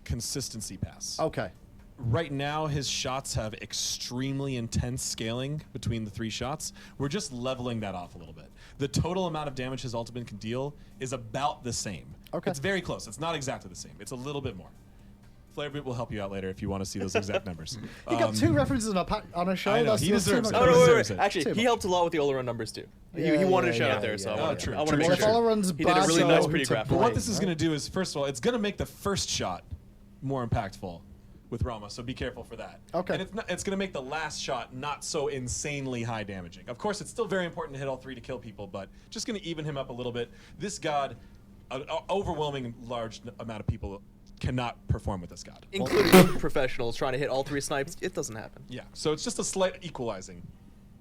consistency pass. Okay. Right now, his shots have extremely intense scaling between the 3 shots. We're just leveling that off a little bit. The total amount of damage his ultimate can deal is about the same. Okay. It's very close. It's not exactly the same. It's a little bit more. Flarebit will help you out later if you want to see those exact numbers. You got 2 references on a show. I know, That's he that's too deserves much. it. Oh, no, deserves wait. it. Actually, Too he much. helped a lot with the Oleron numbers too. Yeah, he wanted yeah, a shout yeah, out there, yeah, so yeah. I Oh, want true, to true, make Well, sure. if Oleron's He did a bad, really so nice, to pretty graphic. But what blame, this is right? going to do is, first of all, it's going to make the first shot more impactful with Rama, so be careful for that. Okay. And it's going to make the last shot not so insanely high damaging. Of course, it's still very important to hit all 3 to kill people, but just going to even him up a little bit. This god, an overwhelming large amount of people cannot perform with this god. Including professionals trying to hit all 3 snipes, it doesn't happen. Yeah, so it's just a slight equalizing.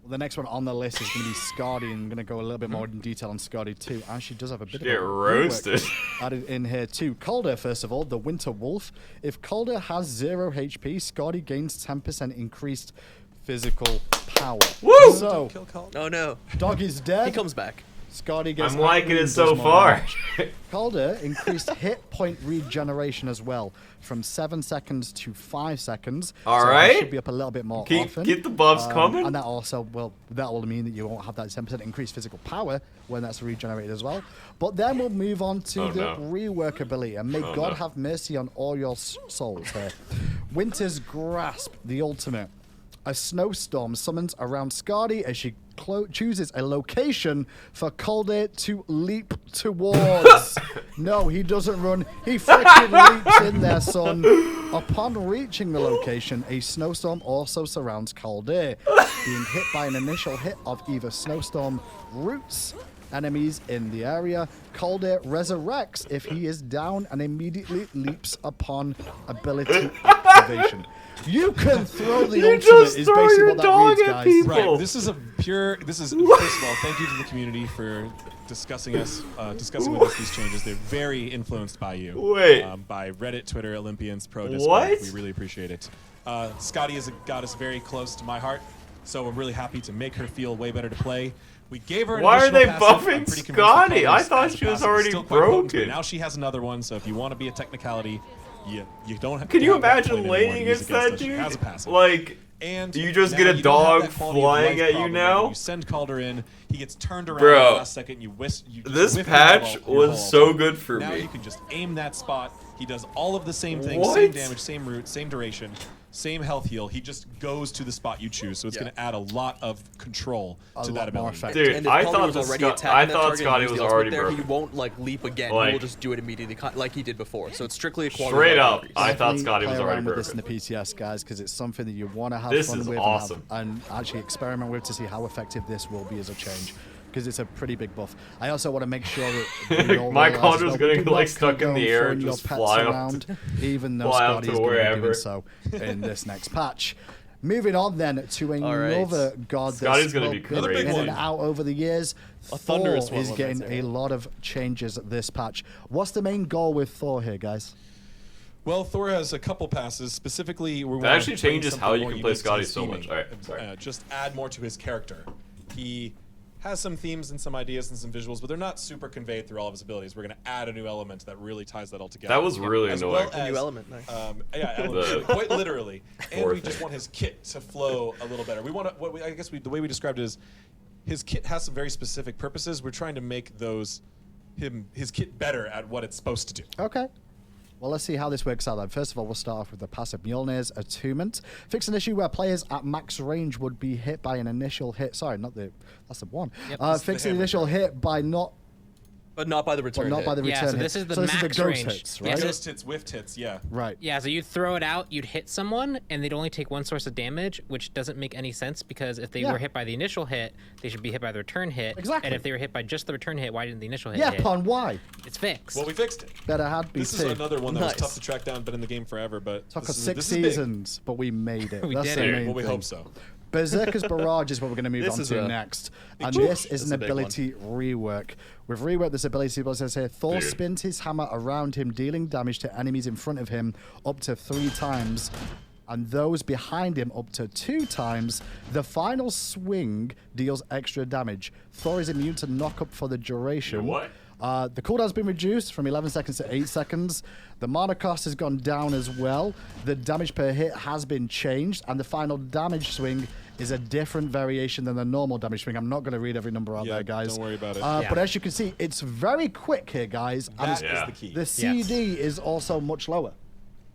The next one on the list is going to be Scardy, and I'm going to go a little bit more in detail on Scardy too. And she does have a bit Get of a roasted. rework added in here too. Calder, first of all, the Winter Wolf. If Calder has 0 HP, Scardy gains 10% increased physical power. Woo! So, Oh no, dog is dead. he comes back. Scotty gets I'm liking out it and so does more far. damage. Calder increased hit point regeneration as well, from 7 seconds to 5 seconds. All so right. He should be up a little bit more often. Keep the buffs coming. And that also that will mean that you won't have that 10% increased physical power when that's regenerated as well. But then we'll move on to the rework ability, and may God have mercy on all your souls here. Winter's Grasp, the ultimate. A snowstorm summons around Skadi as she chooses a location for Calder to leap towards. No, he doesn't run. He freaking leaps in there, son. Upon reaching the location, a snowstorm also surrounds Calder, being hit by an initial hit of either snowstorm roots enemies in the area. Calder resurrects if he is down and immediately leaps upon ability activation. You can throw the ultimate just is throw basically your what that dog means, at guys. people. Right. This is first of all, thank you to the community for discussing with us these changes. They're very influenced by you. Wait. By Reddit, Twitter, Olympians, Pro Discord. What? We really appreciate it. Scotty is a goddess very close to my heart, so I'm really happy to make her feel way better to play. We gave her an Why are additional they passive. I'm buffing pretty convinced the Scotty? I colors thought as a she was passive is already still quite potent, but broken. now she has another one, so if you want to be a technicality, you don't have Can to you have that imagine point anymore laning to use against that her. She dude? has a passive. Like, And do you just now get a you don't have dog that quality of flying life at you problem where now? when you send Calder in, he gets turned around Bro, at the last second. You just this whiff patch your ball was so off. good for now me. you can just aim that spot. He does all of the same things, What? same damage, same route, same duration, same health heal. He just goes to the spot you choose, so it's going to add a lot of control to that more ability. effect. Dude, And if I Calder thought was this already Scott- attacking I that thought target and Scotty used was the ultimate already there, broken. He won't like leap again. Like- he will just do it immediately, like he did before. So it's strictly a quality Straight of life up, increase. I thought Definitely Scotty was play already around with this in broken. the PTS, guys, because it's something that you want to have This fun is with awesome. and actually experiment with to see how effective this will be as a change. Because it's a pretty big buff. I also want to make sure that we all My realize Calder's that we gonna do like not stuck in condone the air throwing and your just pets fly up around, to- even though fly up Scotty to is going to be wherever. doing so in this next patch. Moving on then to right. another god Scotty's that's gonna be been crazy. in and out over the years. A Thor thunderous one, is one getting might say. a lot of changes this patch. What's the main goal with Thor here, guys? Well, Thor has a couple passes. Specifically, we want actually to bring changes something how you more can play unique to Scotty his so theming. much. All right, sorry. Just add more to his character. He has some themes and some ideas and some visuals, but they're not super conveyed through all of his abilities. We're going to add a new element that really ties that all together. That was really As annoying. Well A new as, element, nice. Yeah, element, quite literally. And Thor we just thing. want his kit to flow a little better. We want to. I guess the way we described it is, his kit has some very specific purposes. We're trying to make his kit better at what it's supposed to do. Okay. Well, let's see how this works out then. First of all, we'll start off with the passive Mjolnir's Attunement. Fix an issue where players at max range would be hit by an initial hit. Sorry, that's the one. Yep. Fix an initial hit by not But not by the return. by the hit. Yeah, return so hit. this is the so this max is the ghost range. hits, Yeah, right? so- Ghost hits, whiffed hits, yeah. Right. Yeah, so you'd throw it out, you'd hit someone, and they'd only take one source of damage, which doesn't make any sense because if they Yeah. were hit by the initial hit, they should be hit by the return hit. Exactly. And if they were hit by just the return hit, why didn't the initial hit Yeah, hit? Pon, why? It's fixed. Well, we fixed it. Better had This is BT. another one that was Nice. tough to track down, been in the game forever, but Took this us is, 6 this is big. seasons, but we made it. We That's did the it. main Well, we thing. hope so. Berserker's Barrage is what we're going to move This on is to a next. And chunk. this is This is an a big one. ability rework. With rework, this ability says here, Thor Dude. spins his hammer around him, dealing damage to enemies in front of him up to 3 times, and those behind him up to 2 times. The final swing deals extra damage. Thor is immune to knock-up for the duration. What? The cooldown's been reduced from 11 seconds to 8 seconds. The mana cost has gone down as well. The damage per hit has been changed, and the final damage swing is a different variation than the normal damage swing. I'm not going to read every number out Yeah, there, guys. don't worry about it. But as you can see, it's very quick here, guys. And That is Yeah. the key. the CD is also much lower.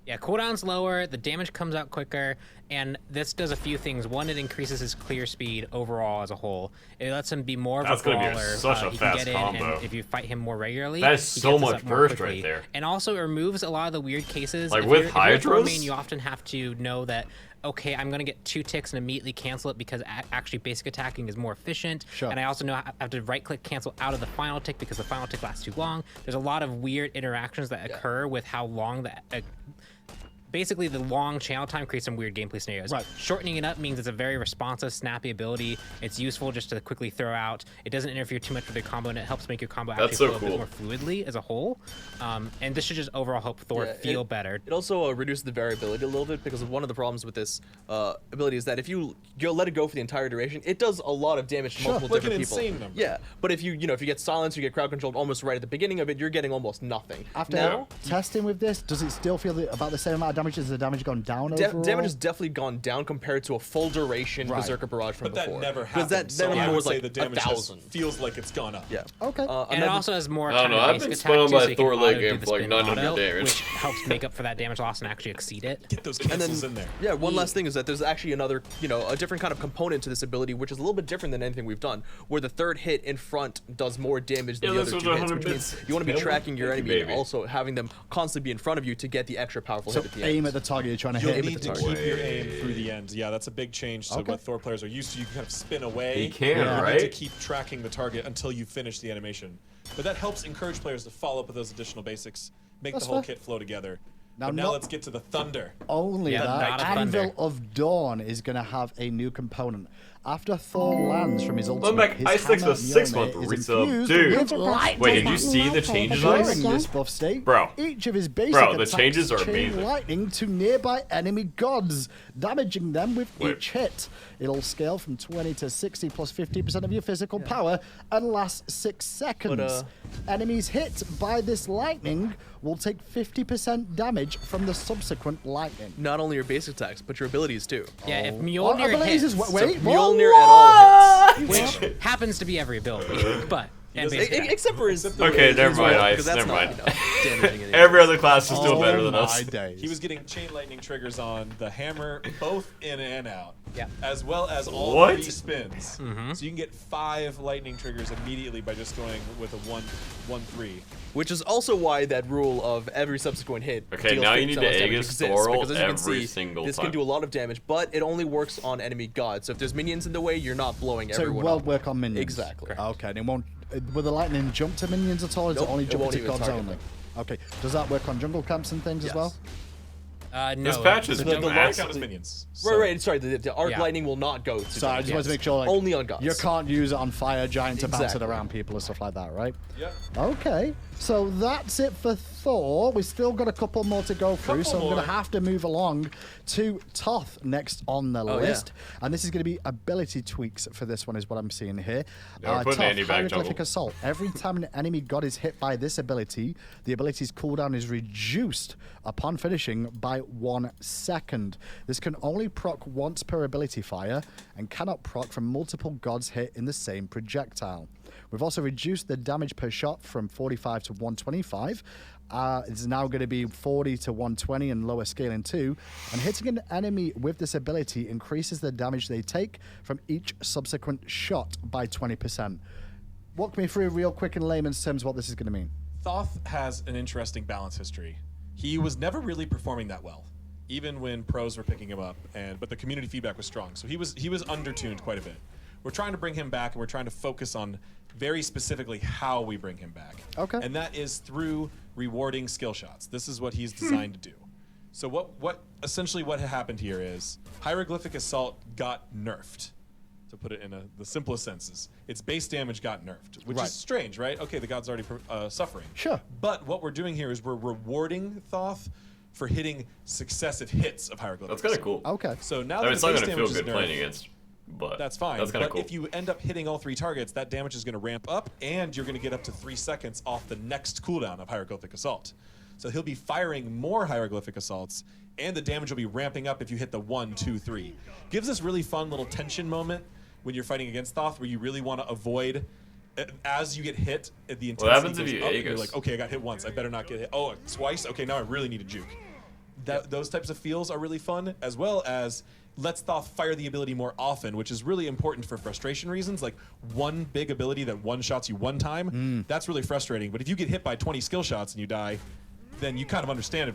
Yeah, cooldown's lower, the damage comes out quicker, and this does a few things. One, it increases his clear speed overall as a whole. It lets him be more of That's a gonna be brawler. such a he fast can get combo. in, and if you fight him more regularly, That is he so gets us much up more burst quickly. right there. And also, it removes a lot of the weird cases. Like If with you're a Thor Hydras? main, you often have to know that, okay, I'm going to get 2 ticks and immediately cancel it because actually basic attacking is more efficient. Sure. And I also know I have to right-click cancel out of the final tick because the final tick lasts too long. There's a lot of weird interactions that occur with how long the basically the long channel time creates some weird gameplay scenarios. Right. Shortening it up means it's a very responsive, snappy ability. It's useful just to quickly throw out. It doesn't interfere too much with your combo, and it helps make your combo actually That's so flow a bit cool. more fluidly as a whole. And this should just overall help Thor feel better. It also reduces the variability a little bit, because one of the problems with this ability is that if you let it go for the entire duration, it does a lot of damage to multiple Like different an people. insane number. Yeah, but if you get silenced, you get crowd controlled almost right at the beginning of it, you're getting almost nothing. After Now, testing with this, does it still feel about the same amount of damage? Has the damage gone down overall? damage has definitely gone down compared to a full duration Right. Berserker Barrage from But that before. never Because happened. that So I number would was say like the damage has, 1,000. feels like it's gone up. Yeah. Okay. And it also has more I don't time know, to I've basic been attack spun on too, by so a you can Thor auto leg do game the for like spin 900 auto, damage. which helps make up for that damage loss and actually exceed it. Get those And cancels then, in there. yeah, one last thing is that there's actually another, a different kind of component to this ability, which is a little bit different than anything we've done, where the third hit in front does more damage than Yeah, the this other was two hits, 100 which means bits. you want to be Yeah, tracking your thank you, enemy and baby. also having them constantly be in front of you to get the extra powerful So hit at the aim end. at the target you're trying to You'll hit. need to the keep target. your aim through the end. Yeah, that's a big change to Okay. what Thor players are used to. You can kind of spin away. You can, Yeah. You right? need to keep tracking the target until you finish the animation. But that helps encourage players to follow up with those additional basics, make That's the whole fair. kit flow together. Now, But now not- let's get to the thunder. Only Yeah, that, not a thunder. Anvil of Dawn is going to have a new component. After Thor lands from his ultimate, back, his Ice Six hammer was 6 Mjolnir month is resub. infused Dude. with lightning. Wait, did you see the changes, During Ice? this buff state, Bro. each of his basic Bro, the attacks changes are chain amazing. lightning to nearby enemy gods, damaging them with Wait. each hit. It'll scale from 20 to 60 plus 50% of your physical power and last 6 seconds. Enemies hit by this lightning will take 50% damage from the subsequent lightning. Not only your basic attacks, but your abilities too. Yeah, if Oh, Mjolnir abilities hits, as well. Wait, Mjolnir at all hits. which happens to be every ability, but and doesn't- basic attack. Except for his. Okay, never mind, Ice, because that's never not, mind. damaging anything. Every other class is doing better than my us. days. He was getting chain lightning triggers on the hammer, both in and out. Yeah. As well as all What? 3 spins. So you can get 5 lightning triggers immediately by just going with a 1-1-3. Which is also why that rule of every subsequent hit. Okay, deals now you 50% need to less damage Aegis exists, Thorol because as you can every see, single this time. can do a lot of damage, but it only works on enemy gods. So if there's minions in the way, you're not blowing So it everyone won't up. work on minions. Exactly. Okay, and it won't. Will the lightning jump to minions at all? Or is Nope, it only it jumping won't to even gods target only? them. Okay. Does that work on jungle camps and things as Yes. well? No, This patch is the the jungle- max. Count as minions. Right, So- right. Sorry, the arc Yeah. lightning will not go to. So I just them. wanted to make sure, like, only on gods. you can't use it on fire giant to bounce it Exactly. around people and stuff like that, right? Yep. Okay, so that's it for Thor. We've still got a couple more to go through, so I'm Couple going to more. have to move along to Toth next on the Oh, list. And this is going to be ability tweaks for this one is what I'm seeing here. Yeah, we're putting Toth, Andy back, Hieroglyphic jungle. Assault. Every time an enemy god is hit by this ability, the ability's cooldown is reduced upon finishing by 1 second. This can only proc once per ability fire and cannot proc from multiple gods hit in the same projectile. We've also reduced the damage per shot from 45 to 125. It's now going to be 40 to 120 and lower scaling too. And hitting an enemy with this ability increases the damage they take from each subsequent shot by 20%. Walk me through real quick in layman's terms what this is going to mean. Thoth has an interesting balance history. He was never really performing that well, even when pros were picking him up, but the community feedback was strong. So he was undertuned quite a bit. We're trying to bring him back, and we're trying to focus on very specifically how we bring him back. Okay. And that is through rewarding skill shots. This is what he's designed to do. So what essentially what happened here is Hieroglyphic Assault got nerfed. To put it in the simplest senses, its base damage got nerfed, which Right. is strange, right? Okay, the god's already suffering. Sure. But what we're doing here is we're rewarding Thoth for hitting successive hits of Hieroglyphic. That's kind of cool. Okay. So now I that mean, it's the not base going to damage feel is good playing nerfed, against, but that's fine. That's kind But of cool. if you end up hitting all 3 targets, that damage is going to ramp up, and you're going to get up to 3 seconds off the next cooldown of Hieroglyphic Assault. So he'll be firing more Hieroglyphic Assaults, and the damage will be ramping up if you hit the 1, 2, 3. Gives this really fun little tension moment when you're fighting against Thoth, where you really want to avoid, as you get hit, the intensity happens if goes you up, and you're Aegis? like, okay, I got hit once, I better not get hit. Oh, twice? Okay, now I really need a juke. Those types of feels are really fun, as well as lets Thoth fire the ability more often, which is really important for frustration reasons. Like one big ability that one-shots you one time, that's really frustrating. But if you get hit by 20 skill shots and you die, then you kind of understand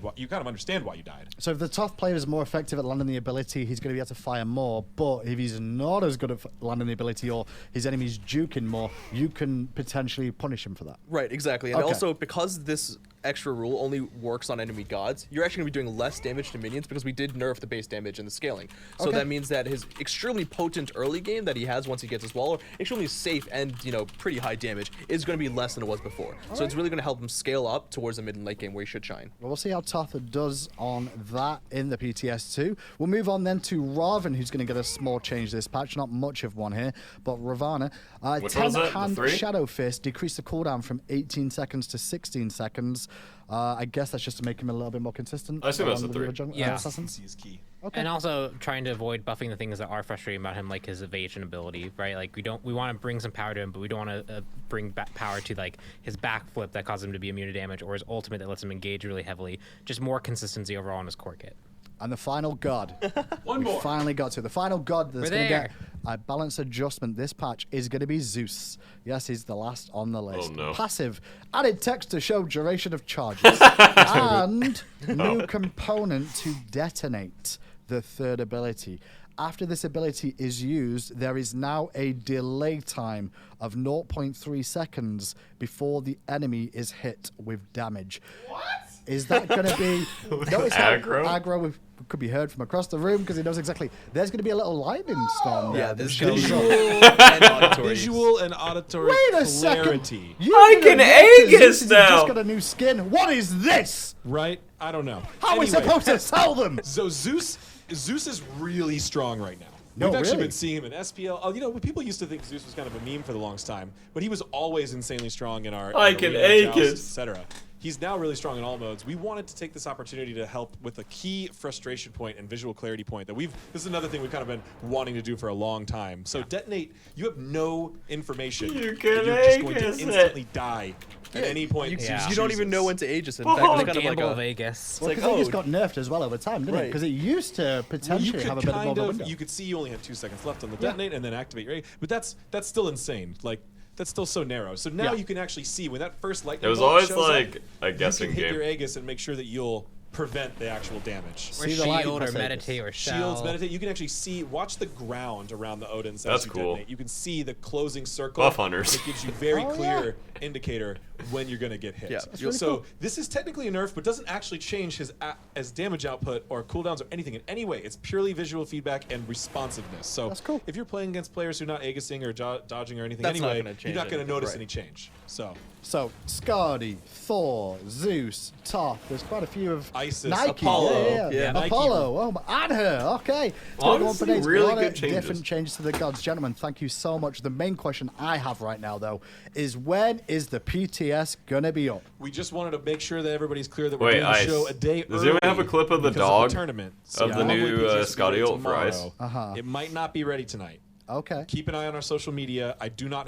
why you died. So if the Toth player is more effective at landing the ability, he's going to be able to fire more. But if he's not as good at landing the ability, or his enemy's juking more, you can potentially punish him for that. Right, exactly. And Okay. also, because this extra rule only works on enemy gods, you're actually going to be doing less damage to minions because we did nerf the base damage and the scaling. So Okay. that means that his extremely potent early game that he has once he gets his wall, or extremely safe and, you know, pretty high damage, is going to be less than it was before. So it's really going to help him scale up towards the mid and late game where he should shine. Well, we'll see how Totha does on that in the PTS2. We'll move on then to Raven, who's going to get a small change this patch. Not much of one here, but Ravana. Which one was it? The 10-hand three? Shadow Fist decreased the cooldown from 18 seconds to 16 seconds. I guess that's just to make him a little bit more consistent. I assume that's along the with the three. other Yeah. assassins. C is key. Okay. And also trying to avoid buffing the things that are frustrating about him, like his evasion ability, right? Like we want to bring some power to him, but we don't want to bring back power to like his backflip that causes him to be immune to damage, or his ultimate that lets him engage really heavily. Just more consistency overall in his core kit. And the final god. One we more. finally got to the final god that's We're going to get there. a balance adjustment this patch is going to be Zeus. Yes, he's the last on the list. Oh, no. Passive, added text to show duration of charges, and new component to detonate the third ability. After this ability is used, there is now a delay time of 0.3 seconds before the enemy is hit with damage. What? Is that going to be... Notice how Aggro? aggro could be heard from across the room because he knows exactly. There's going to be a little lightning storm. Yeah, there this that shows shows up. up. And auditory. Visual and auditory Wait a second. clarity. You I didn't can notice Aegis Zeus has now. just got a new skin. What is this? Right? I don't know. How are we Anyway, supposed to sell them? So Zeus is really strong right now. No, We've actually really? been seeing him in SPL. Oh, you know, people used to think Zeus was kind of a meme for the longest time, but he was always insanely strong in our I can Aegis. etc. He's now really strong in all modes. We wanted to take this opportunity to help with a key frustration point and visual clarity point that this is another thing we've kind of been wanting to do for a long time. So Detonate, you have no information. You that can you're just going to Aegis it. instantly die at any point. You, Zeus you don't even chooses. know when to Aegis it. In Oh, fact, it's kind of Gamble like of a... Vegas. Well, like, because it just oh, got nerfed as well over time, didn't it? Right. Because it used to Well, you potentially could have a bit more of a window. you could see you only had 2 seconds left on the detonate and then activate your but that's still insane. Like that's still so narrow. So now Yeah. you can actually see when that first lightning It was bolt always shows like up, a guessing you can hit game. your Aegis and make sure that you'll prevent the actual damage. Or See the light, shield, or press Aegis. meditate, or shell. Shields, meditate. You can actually see, watch the ground around the Odins. That's as you cool. detonate. You can see the closing circle. Buff hunters. It gives you very Oh, clear indicator when you're going to get hit. Yeah, that's really so cool. this is technically a nerf, but doesn't actually change his as damage output or cooldowns or anything in any way. It's purely visual feedback and responsiveness. So That's cool. if you're playing against players who are not Aegising or dodging or anything That's not anyway, gonna you're change not going to anything, notice right. any change. So Skadi, Thor, Zeus, Thoth. There's quite a few of Isis, Nike, Apollo. yeah. Nike. Apollo. Oh, and her. Okay. It's gonna go on for Honestly, days. really a lot good of changes. different changes to the gods, gentlemen. Thank you so much. The main question I have right now, though, is when is the PTS gonna be up? we just wanted to make sure that everybody's clear that we're Wait, doing the Ice. show a day Does anyone have a early clip of the because dog tournament. of the probably new, PTS will be Scotty ready ult for Ice? tomorrow. Uh-huh. It might not be ready tonight. Okay. Keep an eye on our social media. I do not have